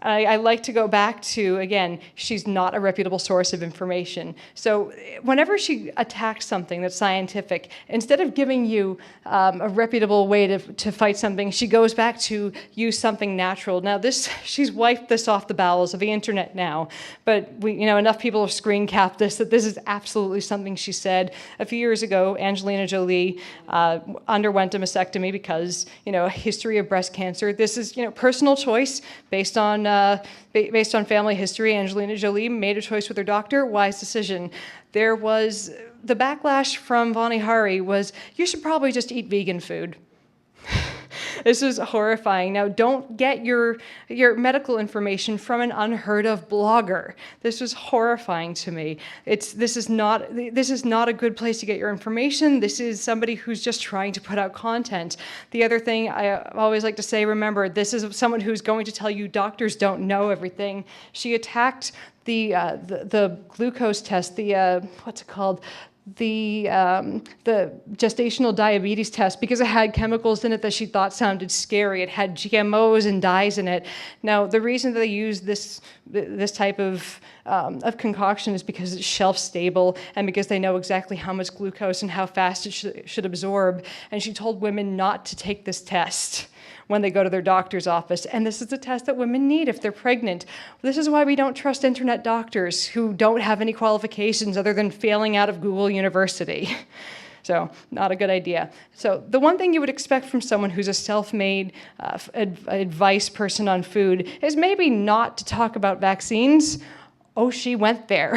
I like to go back to, again, she's not a reputable source of information. So whenever she attacks something that's scientific, instead of giving you a reputable way to fight something, she goes back to use something natural. Now she's wiped this off the bowels of the internet now, but enough people have screen capped this that this is absolutely something she said. A few years ago, Angelina Jolie underwent a mastectomy because, a history of breast cancer. This is, personal choice based on family history. Angelina Jolie made a choice with her doctor, wise decision. There was, the backlash from Vani Hari was, you should probably just eat vegan food. This is horrifying. Now, don't get your medical information from an unheard of blogger. This was horrifying to me. This is not a good place to get your information. This is somebody who's just trying to put out content. The other thing I always like to say, remember, this is someone who's going to tell you doctors don't know everything. She attacked the glucose test, what's it called? The gestational diabetes test because it had chemicals in it that she thought sounded scary. It had GMOs and dyes in it. Now, the reason that they use this type of concoction is because it's shelf stable and because they know exactly how much glucose and how fast it should absorb. And she told women not to take this test when they go to their doctor's office. And this is a test that women need if they're pregnant. This is why we don't trust internet doctors who don't have any qualifications other than failing out of Google University. So not a good idea. So the one thing you would expect from someone who's a self-made advice person on food is maybe not to talk about vaccines. Oh, she went there.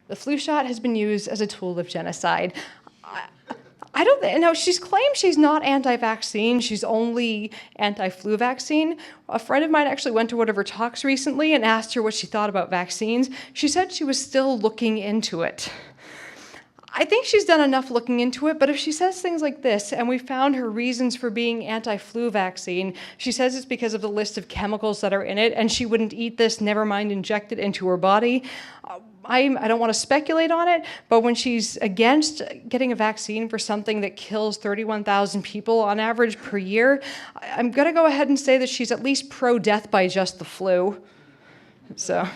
The flu shot has been used as a tool of genocide. I don't know. She's claimed she's not anti-vaccine. She's only anti-flu vaccine. A friend of mine actually went to one of her talks recently and asked her what she thought about vaccines. She said she was still looking into it. I think she's done enough looking into it, but if she says things like this, and we found her reasons for being anti-flu vaccine, she says it's because of the list of chemicals that are in it, and she wouldn't eat this, never mind inject it into her body. I don't want to speculate on it, but when she's against getting a vaccine for something that kills 31,000 people on average per year, I'm going to go ahead and say that she's at least pro-death by just the flu. So...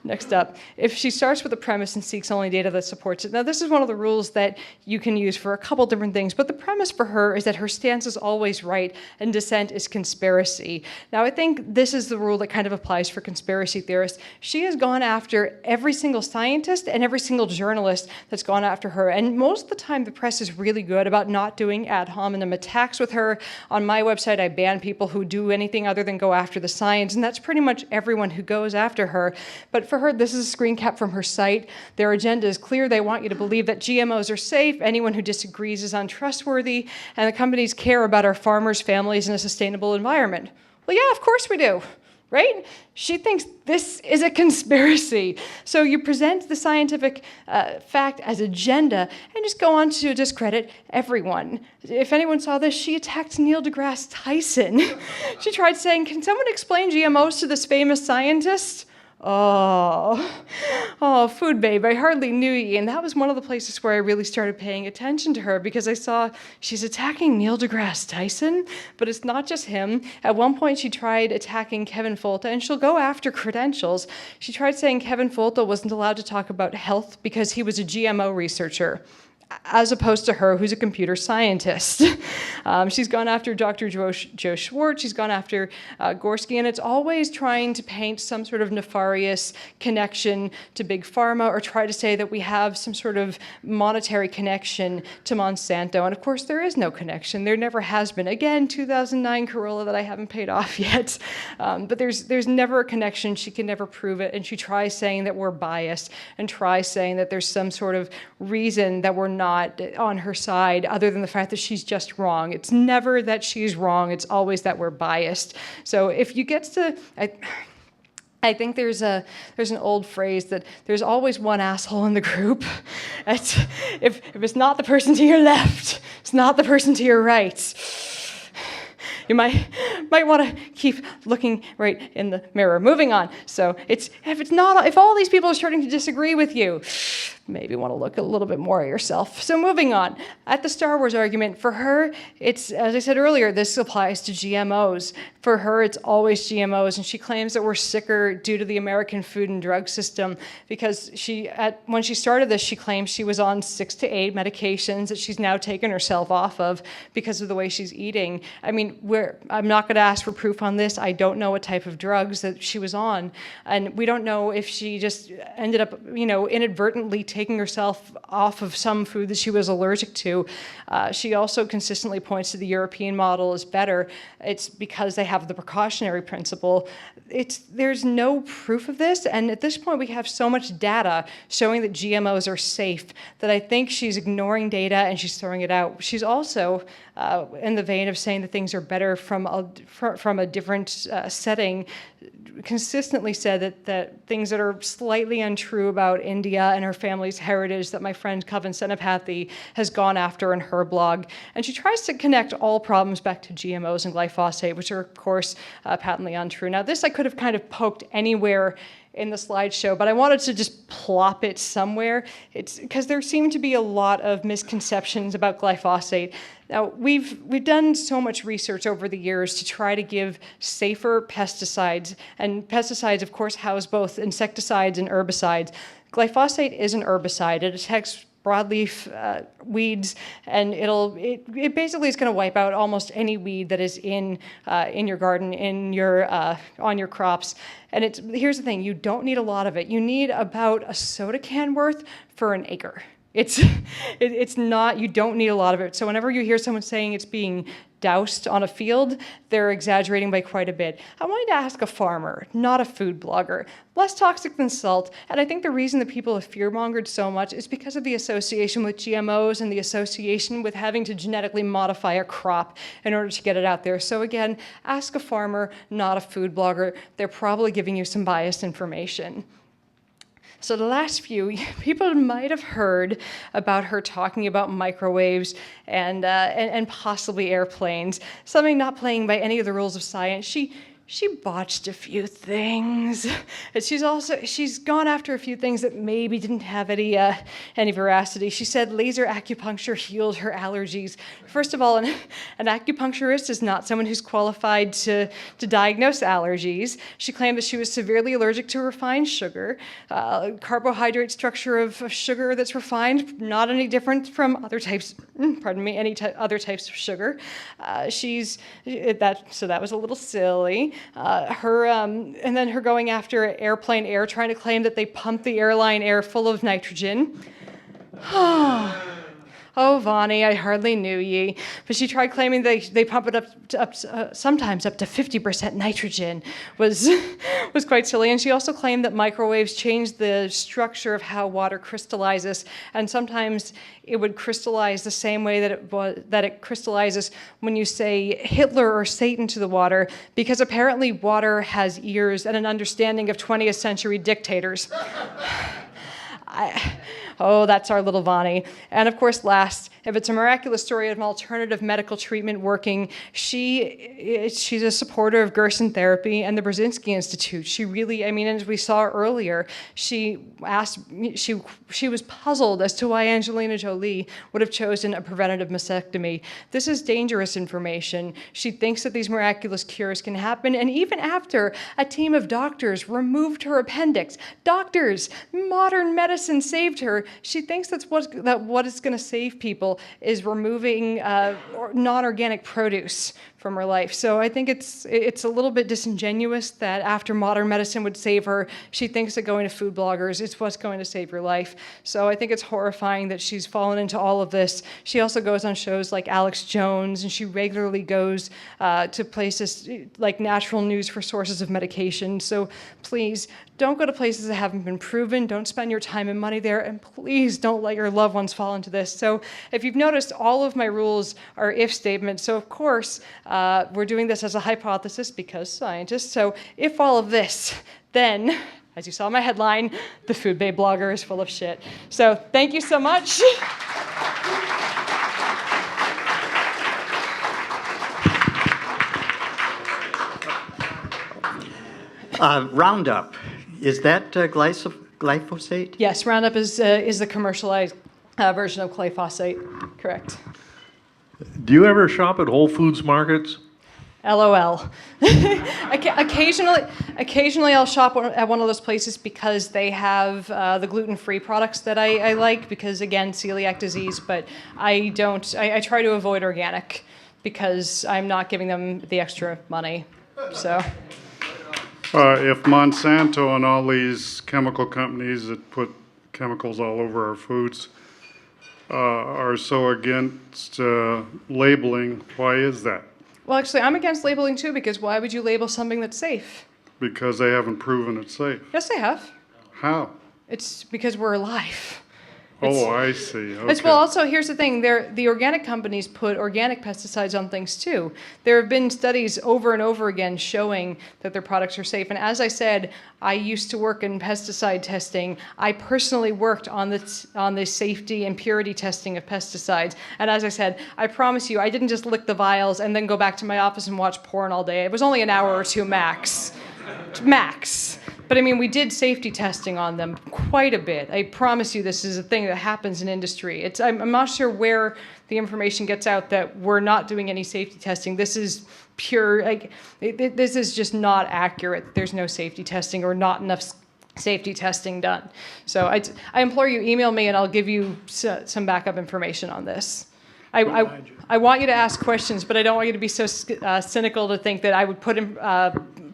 Next up, if she starts with a premise and seeks only data that supports it. Now, this is one of the rules that you can use for a couple different things, but the premise for her is that her stance is always right and dissent is conspiracy. Now, I think this is the rule that kind of applies for conspiracy theorists. She has gone after every single scientist and every single journalist that's gone after her, and most of the time the press is really good about not doing ad hominem attacks with her. On my website, I ban people who do anything other than go after the science, and that's pretty much everyone who goes after her. But for her, this is a screen cap from her site. Their agenda is clear. They want you to believe that GMOs are safe. Anyone who disagrees is untrustworthy. And the companies care about our farmers, families, and a sustainable environment. Well, yeah, of course we do, right? She thinks this is a conspiracy. So you present the scientific fact as agenda and just go on to discredit everyone. If anyone saw this, she attacked Neil deGrasse Tyson. She tried saying, "Can someone explain GMOs to this famous scientist?" Oh, Food Babe, I hardly knew you. And that was one of the places where I really started paying attention to her because I saw she's attacking Neil deGrasse Tyson, but it's not just him. At one point, she tried attacking Kevin Folta, and she'll go after credentials. She tried saying Kevin Folta wasn't allowed to talk about health because he was a GMO researcher, as opposed to her, who's a computer scientist. She's gone after Dr. Joe Schwartz, she's gone after Gorski, and it's always trying to paint some sort of nefarious connection to Big Pharma or try to say that we have some sort of monetary connection to Monsanto. And of course, there is no connection. There never has been. Again, 2009 Corolla that I haven't paid off yet. But there's never a connection. She can never prove it. And she tries saying that we're biased and tries saying that there's some sort of reason that we're not on her side other than the fact that she's just wrong. It's never that she's wrong. It's always that we're biased. So if you get to... I think there's an old phrase that there's always one asshole in the group. If it's not the person to your left, it's not the person to your right. You might want to keep looking right in the mirror. Moving on. So if all these people are starting to disagree with you, maybe want to look a little bit more at yourself. So moving on. At the Star Wars argument, for her, it's, as I said earlier, this applies to GMOs. For her, it's always GMOs, and she claims that we're sicker due to the American food and drug system because when she started this, she claimed she was on 6 to 8 medications that she's now taken herself off of because of the way she's eating. I mean, I'm not going to ask for proof on this. I don't know what type of drugs that she was on, and we don't know if she just ended up, inadvertently taking herself off of some food that she was allergic to. She also consistently points to the European model as better. It's because they have the precautionary principle. There's no proof of this, and at this point we have so much data showing that GMOs are safe that I think she's ignoring data and she's throwing it out. She's also in the vein of saying that things are better from a different setting, consistently said that things that are slightly untrue about India and her family's heritage that my friend Coven Senapathy has gone after in her blog. And she tries to connect all problems back to GMOs and glyphosate, which are, of course, patently untrue. Now, this I could have kind of poked anywhere in the slideshow, but I wanted to just plop it somewhere. It's because there seem to be a lot of misconceptions about glyphosate. Now, we've done so much research over the years to try to give safer pesticides, and pesticides, of course, house both insecticides and herbicides. Glyphosate is an herbicide. It attacks broadleaf weeds, and it basically is going to wipe out almost any weed that is in your garden, on your crops. And here's the thing: you don't need a lot of it. You need about a soda can worth for an acre. It's not, you don't need a lot of it. So whenever you hear someone saying it's being doused on a field, they're exaggerating by quite a bit. I wanted to ask a farmer, not a food blogger. Less toxic than salt, and I think the reason that people have fear-mongered so much is because of the association with GMOs and the association with having to genetically modify a crop in order to get it out there. So again, ask a farmer, not a food blogger. They're probably giving you some biased information. So the last few, people might have heard about her talking about microwaves and possibly airplanes, something not playing by any of the rules of science. She botched a few things. And she's gone after a few things that maybe didn't have any veracity. She said laser acupuncture healed her allergies. First of all, an acupuncturist is not someone who's qualified to diagnose allergies. She claimed that she was severely allergic to refined sugar, carbohydrate structure of sugar that's refined, not any different from other types, other types of sugar. So that was a little silly. And then her going after airplane air, trying to claim that they pump the airline air full of nitrogen. Oh, Vonnie, I hardly knew ye. But she tried claiming they pump it sometimes up to 50% nitrogen. Was quite silly. And she also claimed that microwaves change the structure of how water crystallizes. And sometimes it would crystallize the same way that it crystallizes when you say Hitler or Satan to the water, because apparently water has ears and an understanding of 20th century dictators. Oh, that's our little Vonnie. And of course, last, if it's a miraculous story of an alternative medical treatment working, she's a supporter of Gerson therapy and the Brzezinski Institute. She really, as we saw earlier, she was puzzled as to why Angelina Jolie would have chosen a preventative mastectomy. This is dangerous information. She thinks that these miraculous cures can happen, and even after a team of doctors removed her appendix, modern medicine saved her. She thinks that what is going to save people is removing non-organic produce from her life. So I think it's a little bit disingenuous that after modern medicine would save her, she thinks that going to food bloggers is what's going to save her life. So I think it's horrifying that she's fallen into all of this. She also goes on shows like Alex Jones, and she regularly goes to places like Natural News for sources of medication. So please, don't go to places that haven't been proven. Don't spend your time and money there. And please don't let your loved ones fall into this. So if you've noticed, all of my rules are if statements. So of course, we're doing this as a hypothesis because scientists. So if all of this, then, as you saw in my headline, the Food Babe blogger is full of shit. So thank you so much. Roundup, is that glyphosate? Yes, Roundup is the commercialized version of glyphosate. Correct. Do you ever shop at Whole Foods markets? LOL. Occasionally I'll shop at one of those places because they have the gluten-free products that I like, because again, celiac disease, but I try to avoid organic because I'm not giving them the extra money, so. If Monsanto and all these chemical companies that put chemicals all over our foods are so against labeling, why is that? Well, actually, I'm against labeling too, because why would you label something that's safe? Because they haven't proven it's safe. Yes, they have. How? It's because we're alive. Oh, I see. Okay. Well, also, here's the thing. The organic companies put organic pesticides on things, too. There have been studies over and over again showing that their products are safe. And as I said, I used to work in pesticide testing. I personally worked on the safety and purity testing of pesticides. And as I said, I promise you, I didn't just lick the vials and then go back to my office and watch porn all day. It was only an hour or two max. Max. But we did safety testing on them quite a bit. I promise you this is a thing that happens in industry. I'm not sure where the information gets out that we're not doing any safety testing. This is pure, this is just not accurate. There's no safety testing or not enough safety testing done. So I implore you, email me and I'll give you some backup information on this. I want you to ask questions, but I don't want you to be so cynical to think that I would put in,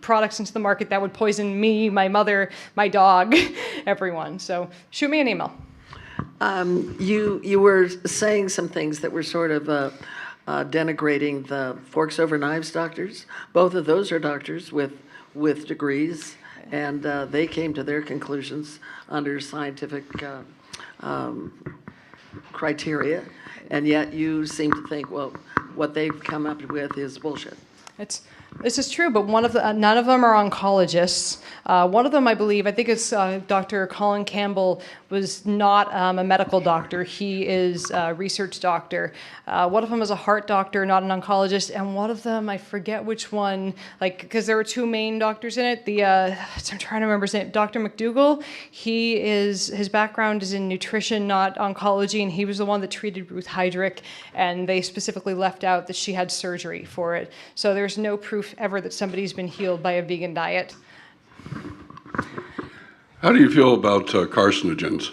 products into the market that would poison me, my mother, my dog, everyone. So shoot me an email. You were saying some things that were sort of denigrating the forks over knives doctors. Both of those are doctors with degrees, and they came to their conclusions under scientific criteria, and yet you seem to think, well, what they've come up with is bullshit. This is true, but none of them are oncologists. One of them, I believe, I think it's Dr. Colin Campbell, was not a medical doctor. He is a research doctor. One of them is a heart doctor, not an oncologist, and one of them, I forget which one, because there were two main doctors in it. I'm trying to remember his name, Dr. McDougall. His background is in nutrition, not oncology, and he was the one that treated Ruth Heydrich, and they specifically left out that she had surgery for it. So there's no proof ever that somebody's been healed by a vegan diet. How do you feel about carcinogens?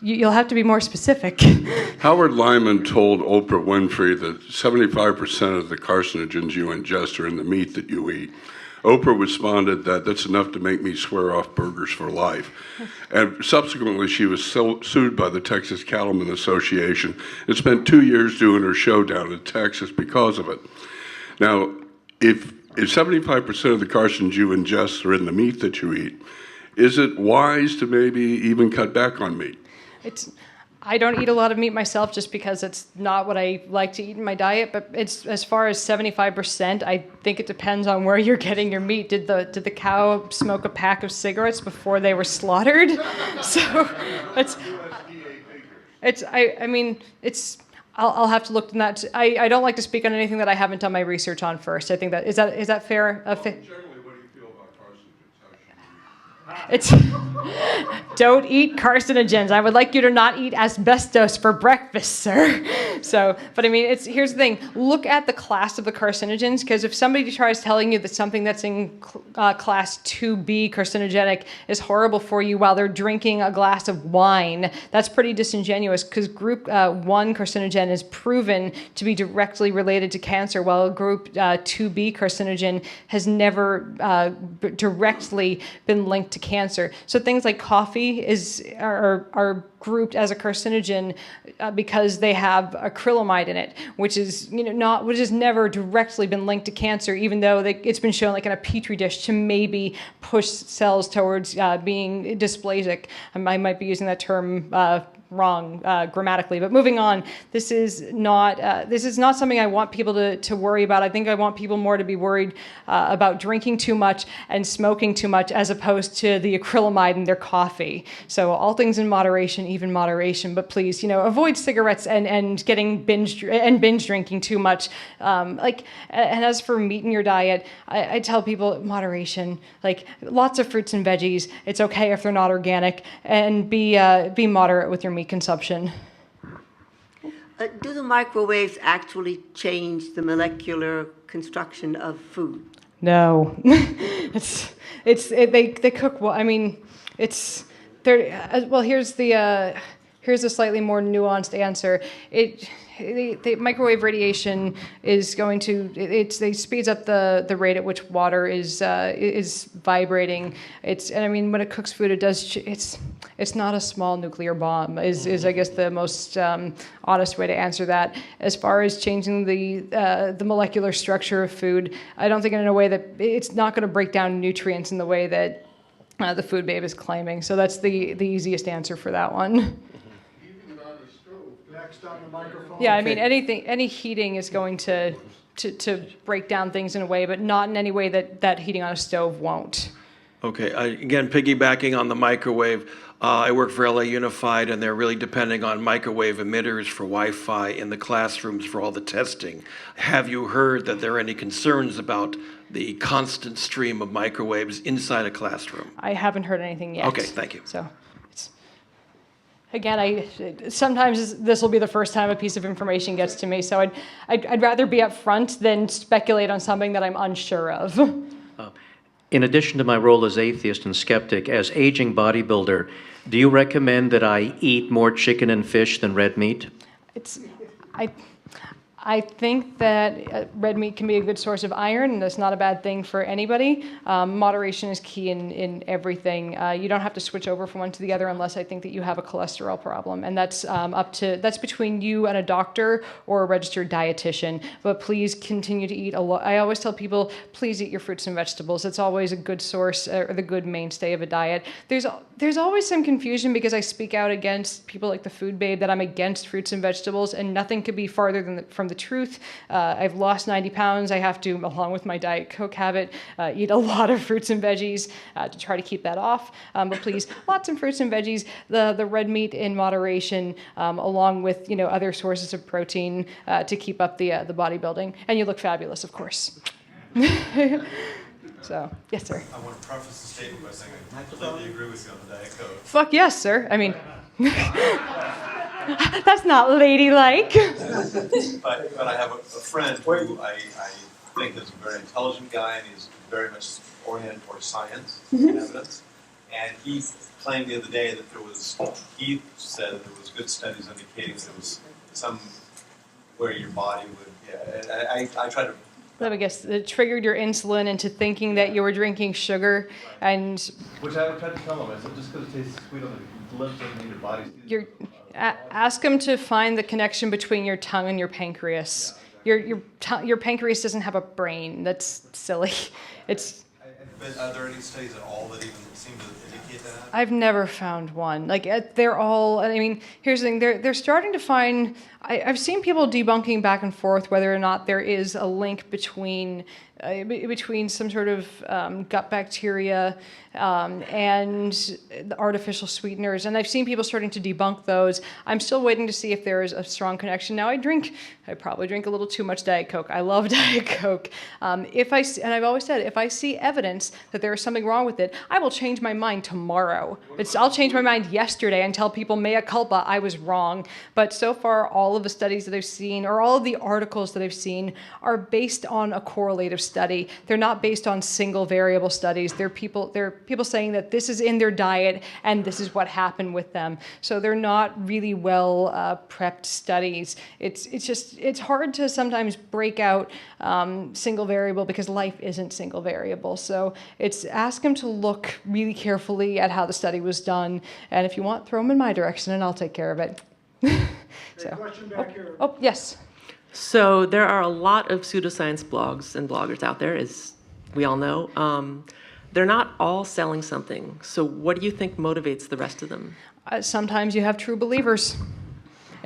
You'll have to be more specific. Howard Lyman told Oprah Winfrey that 75% of the carcinogens you ingest are in the meat that you eat. Oprah responded that that's enough to make me swear off burgers for life. And subsequently, she was sued by the Texas Cattlemen Association and spent 2 years doing her show down in Texas because of it. Now, if 75% of the carcinogens you ingest are in the meat that you eat, is it wise to maybe even cut back on meat? I don't eat a lot of meat myself just because it's not what I like to eat in my diet, but it's as far as 75%, I think it depends on where you're getting your meat. Did the cow smoke a pack of cigarettes before they were slaughtered? So I'll have to look in that. I don't like to speak on anything that I haven't done my research on first. I think is that fair? Generally, what do you feel about carcinogens? Don't eat carcinogens. I would like you to not eat asbestos for breakfast, sir. But I mean, here's the thing. Look at the class of the carcinogens, because if somebody tries telling you that something that's in class 2B carcinogenic is horrible for you while they're drinking a glass of wine, that's pretty disingenuous, because group 1 carcinogen is proven to be directly related to cancer, while group 2B carcinogen has never directly been linked to cancer. So things like coffee are grouped as a carcinogen because they have acrylamide in it, which is which has never directly been linked to cancer, even though it's been shown, like in a petri dish, to maybe push cells towards being dysplasic. I might be using that term wrong grammatically, but moving on. This is not something I want people to worry about. I think I want people more to be worried about drinking too much and smoking too much, as opposed to the acrylamide in their coffee. So all things in moderation, even moderation. But please, avoid cigarettes and getting binge drinking too much. And as for meat in your diet, I tell people moderation. Like lots of fruits and veggies. It's okay if they're not organic, and be moderate with your meat consumption. Do the microwaves actually change the molecular construction of food? No, they cook well. I mean, here's a slightly more nuanced answer. The microwave radiation is going to it speeds up the rate at which water is vibrating. When it cooks food, it's not a small nuclear bomb. Is I guess the most honest way to answer that. As far as changing the molecular structure of food, I don't think in a way that it's not going to break down nutrients in the way that the food babe is claiming. So that's the easiest answer for that one. Next on the microphone. Yeah, any heating is going to break down things in a way, but not in any way that heating on a stove won't. Okay, again, piggybacking on the microwave, I work for LA Unified, and they're really depending on microwave emitters for Wi-Fi in the classrooms for all the testing. Have you heard that there are any concerns about the constant stream of microwaves inside a classroom? I haven't heard anything yet. Okay, thank you. So, again, sometimes this will be the first time a piece of information gets to me, so I'd rather be upfront than speculate on something that I'm unsure of. In addition to my role as atheist and skeptic, as aging bodybuilder, do you recommend that I eat more chicken and fish than red meat? I think that red meat can be a good source of iron, and that's not a bad thing for anybody. Moderation is key in everything. You don't have to switch over from one to the other unless I think that you have a cholesterol problem, and that's that's between you and a doctor or a registered dietitian. But please continue to eat a lot. I always tell people, please eat your fruits and vegetables. It's always a good source or the good mainstay of a diet. There's always some confusion because I speak out against people like the Food Babe that I'm against fruits and vegetables, and nothing could be farther from the truth. I've lost 90 pounds. I have to, along with my Diet Coke habit, eat a lot of fruits and veggies to try to keep that off. But please, lots of fruits and veggies, the red meat in moderation, along with other sources of protein to keep up the bodybuilding. And you look fabulous, of course. So, yes, sir. I want to preface the statement by saying I completely agree with you on the Diet Coke. Fuck yes, sir. I mean, that's not ladylike. But I have a friend who I think is a very intelligent guy, and he's very much oriented towards science and evidence. And he claimed the other day that he said there was good studies indicating there was some where your body would, I try to. I guess it triggered your insulin into thinking that you were drinking sugar, and Which I tried to tell him. I said, just because it tastes sweet on the lips doesn't mean your body's. ask them to find the connection between your tongue and your pancreas. Your pancreas doesn't have a brain. That's silly. But are there any studies at all that even seem to indicate that? I've never found one. They're all. I mean, here's the thing. They're starting to find. I've seen people debunking back and forth whether or not there is a link between some sort of gut bacteria and the artificial sweeteners, and I've seen people starting to debunk those. I'm still waiting to see if there is a strong connection. Now, I probably drink a little too much Diet Coke. I love Diet Coke. And I've always said, if I see evidence that there is something wrong with it, I will change my mind tomorrow. I'll change my mind yesterday and tell people, mea culpa, I was wrong. But so far, all of the studies that I've seen, or all of the articles that I've seen, are based on a correlative study. They're not based on single variable studies. They're people saying that this is in their diet and this is what happened with them. So they're not really well prepped studies. It's hard to sometimes break out single variable because life isn't single variable. So ask them to look really carefully at how the study was done, and if you want, throw them in my direction and I'll take care of it. Question back here. Oh, yes. So there are a lot of pseudoscience blogs and bloggers out there, as we all know. They're not all selling something. So what do you think motivates the rest of them? Sometimes you have true believers.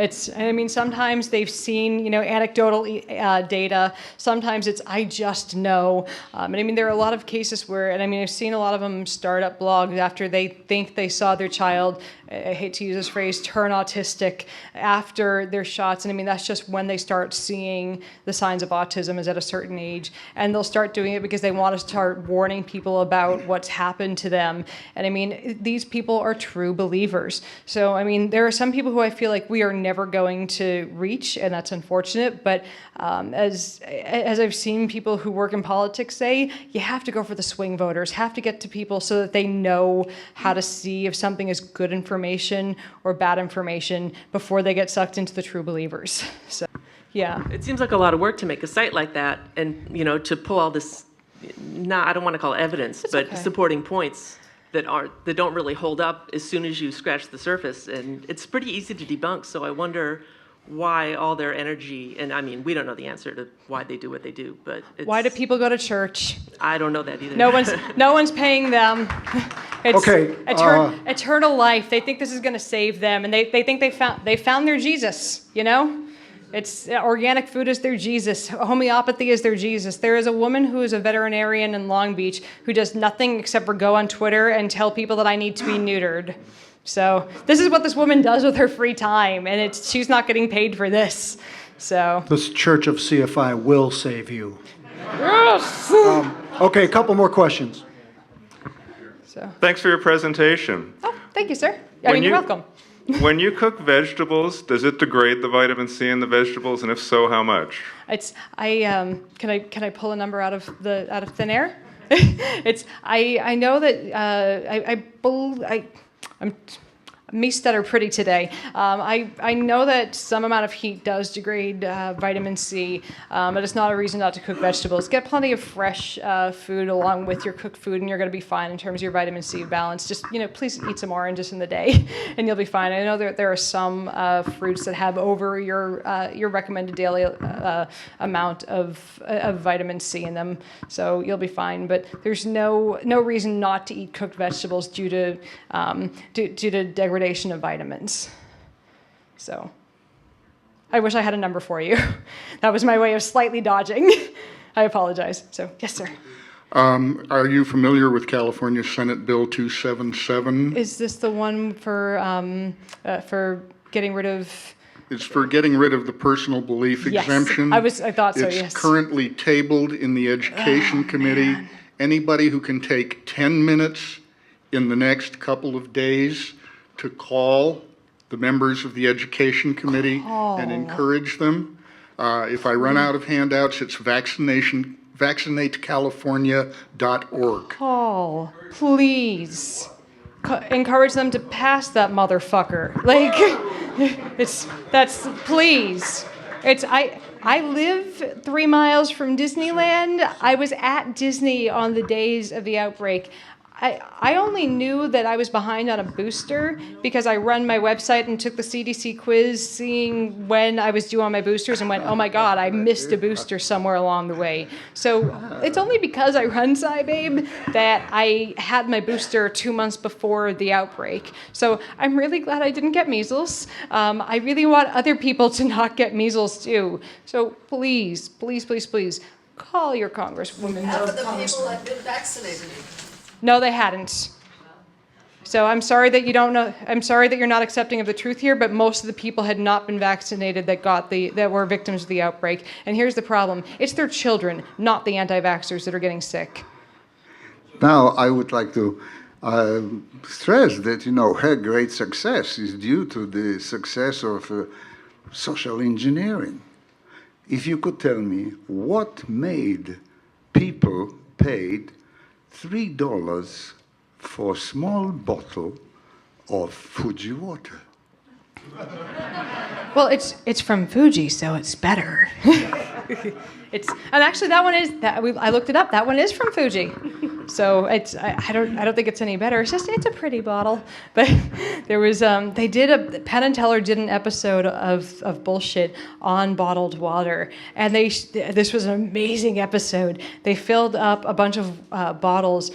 Sometimes they've seen, anecdotal data. Sometimes it's, I just know. There are a lot of cases where, I've seen a lot of them start up blogs after they think they saw their child, I hate to use this phrase, turn autistic after their shots. That's just when they start seeing the signs of autism is at a certain age. And they'll start doing it because they want to start warning people about what's happened to them. And these people are true believers. So, there are some people who I feel like we are never going to reach, and that's unfortunate. But as I've seen people who work in politics say, you have to go for the swing voters, have to get to people so that they know how to see if something is good information or bad information before they get sucked into the true believers. So, yeah. It seems like a lot of work to make a site like that, and to pull all this, I don't want to call it evidence, but okay, supporting points that don't really hold up as soon as you scratch the surface, and it's pretty easy to debunk. So I wonder why all their energy, and we don't know the answer to why they do what they do, but why do people go to church? I don't know that either. No one's paying them. It's okay. Eternal life. They think this is going to save them, and they think they found their Jesus. It's organic food is their Jesus. Homeopathy is their Jesus. There is a woman who is a veterinarian in Long Beach who does nothing except for go on Twitter and tell people that I need to be neutered. So this is what this woman does with her free time, and she's not getting paid for this. So this Church of CFI will save you. Yes. Okay, a couple more questions. So thanks for your presentation. Oh, thank you, sir. You're welcome. When you cook vegetables, does it degrade the vitamin C in the vegetables, and if so, how much? Can I pull a number out of thin air? I know that I'm me stutter pretty today. I know that some amount of heat does degrade vitamin C, but it's not a reason not to cook vegetables. Get plenty of fresh food along with your cooked food, and you're going to be fine in terms of your vitamin C balance. Just, please eat some oranges in the day, and you'll be fine. I know there are some fruits that have over your recommended daily amount of vitamin C in them, so you'll be fine. But there's no reason not to eat cooked vegetables due to degradation of vitamins. So I wish I had a number for you. That was my way of slightly dodging. I apologize. So yes, sir. Are you familiar with California Senate Bill 277? Is this the one for getting rid of? It's for getting rid of the personal belief Yes, exemption. I thought so, it's yes. currently tabled in the Education Committee. Man. Anybody who can take 10 minutes in the next couple of days to call the members of the Education Committee and encourage them. If I run out of handouts, it's vaccinatecalifornia.org. Call, please. Encourage them to pass that motherfucker. Like, please. I live 3 miles from Disneyland. I was at Disney on the days of the outbreak. I only knew that I was behind on a booster because I run my website and took the CDC quiz seeing when I was due on my boosters and went, oh my God, I missed a booster somewhere along the way. So it's only because I run SciBabe that I had my booster 2 months before the outbreak. So I'm really glad I didn't get measles. I really want other people to not get measles too. So please, please, please, please, call your congresswoman. Half of the people have been vaccinated. No, they hadn't. So I'm sorry that you don't know. I'm sorry that you're not accepting of the truth here, but most of the people had not been vaccinated that were victims of the outbreak. And here's the problem. It's their children, not the anti-vaxxers, that are getting sick. Now, I would like to stress that, her great success is due to the success of social engineering. If you could tell me what made people paid $3 for a small bottle of Fuji water. Well, it's from Fuji, so it's better. And actually that one is I looked it up. That one is from Fuji. So I don't think it's any better. It's a pretty bottle. But there was Penn and Teller did an episode of bullshit on bottled water, and this was an amazing episode. They filled up a bunch of bottles,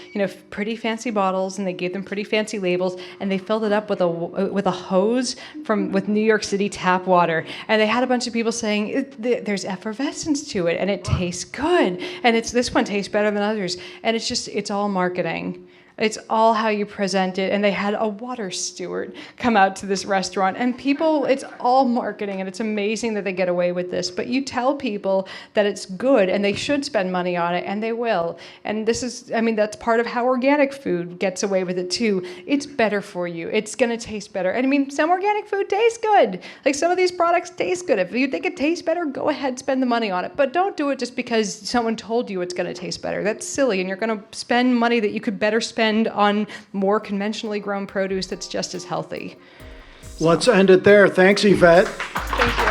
pretty fancy bottles, and they gave them pretty fancy labels, and they filled it up with a hose with New York City tap water, and they had a bunch of people saying there's effervescence to it, and it tastes good, and this one tastes better than others, and it's all marketing. It's all how you present it. And they had a water steward come out to this restaurant. And people, it's all marketing. And it's amazing that they get away with this. But you tell people that it's good and they should spend money on it, and they will. And that's part of how organic food gets away with it too. It's better for you. It's going to taste better. And some organic food tastes good. Like some of these products taste good. If you think it tastes better, go ahead, spend the money on it. But don't do it just because someone told you it's going to taste better. That's silly. And you're going to spend money that you could better spend on more conventionally grown produce that's just as healthy. Let's end it there. Thanks, Yvette. Thank you.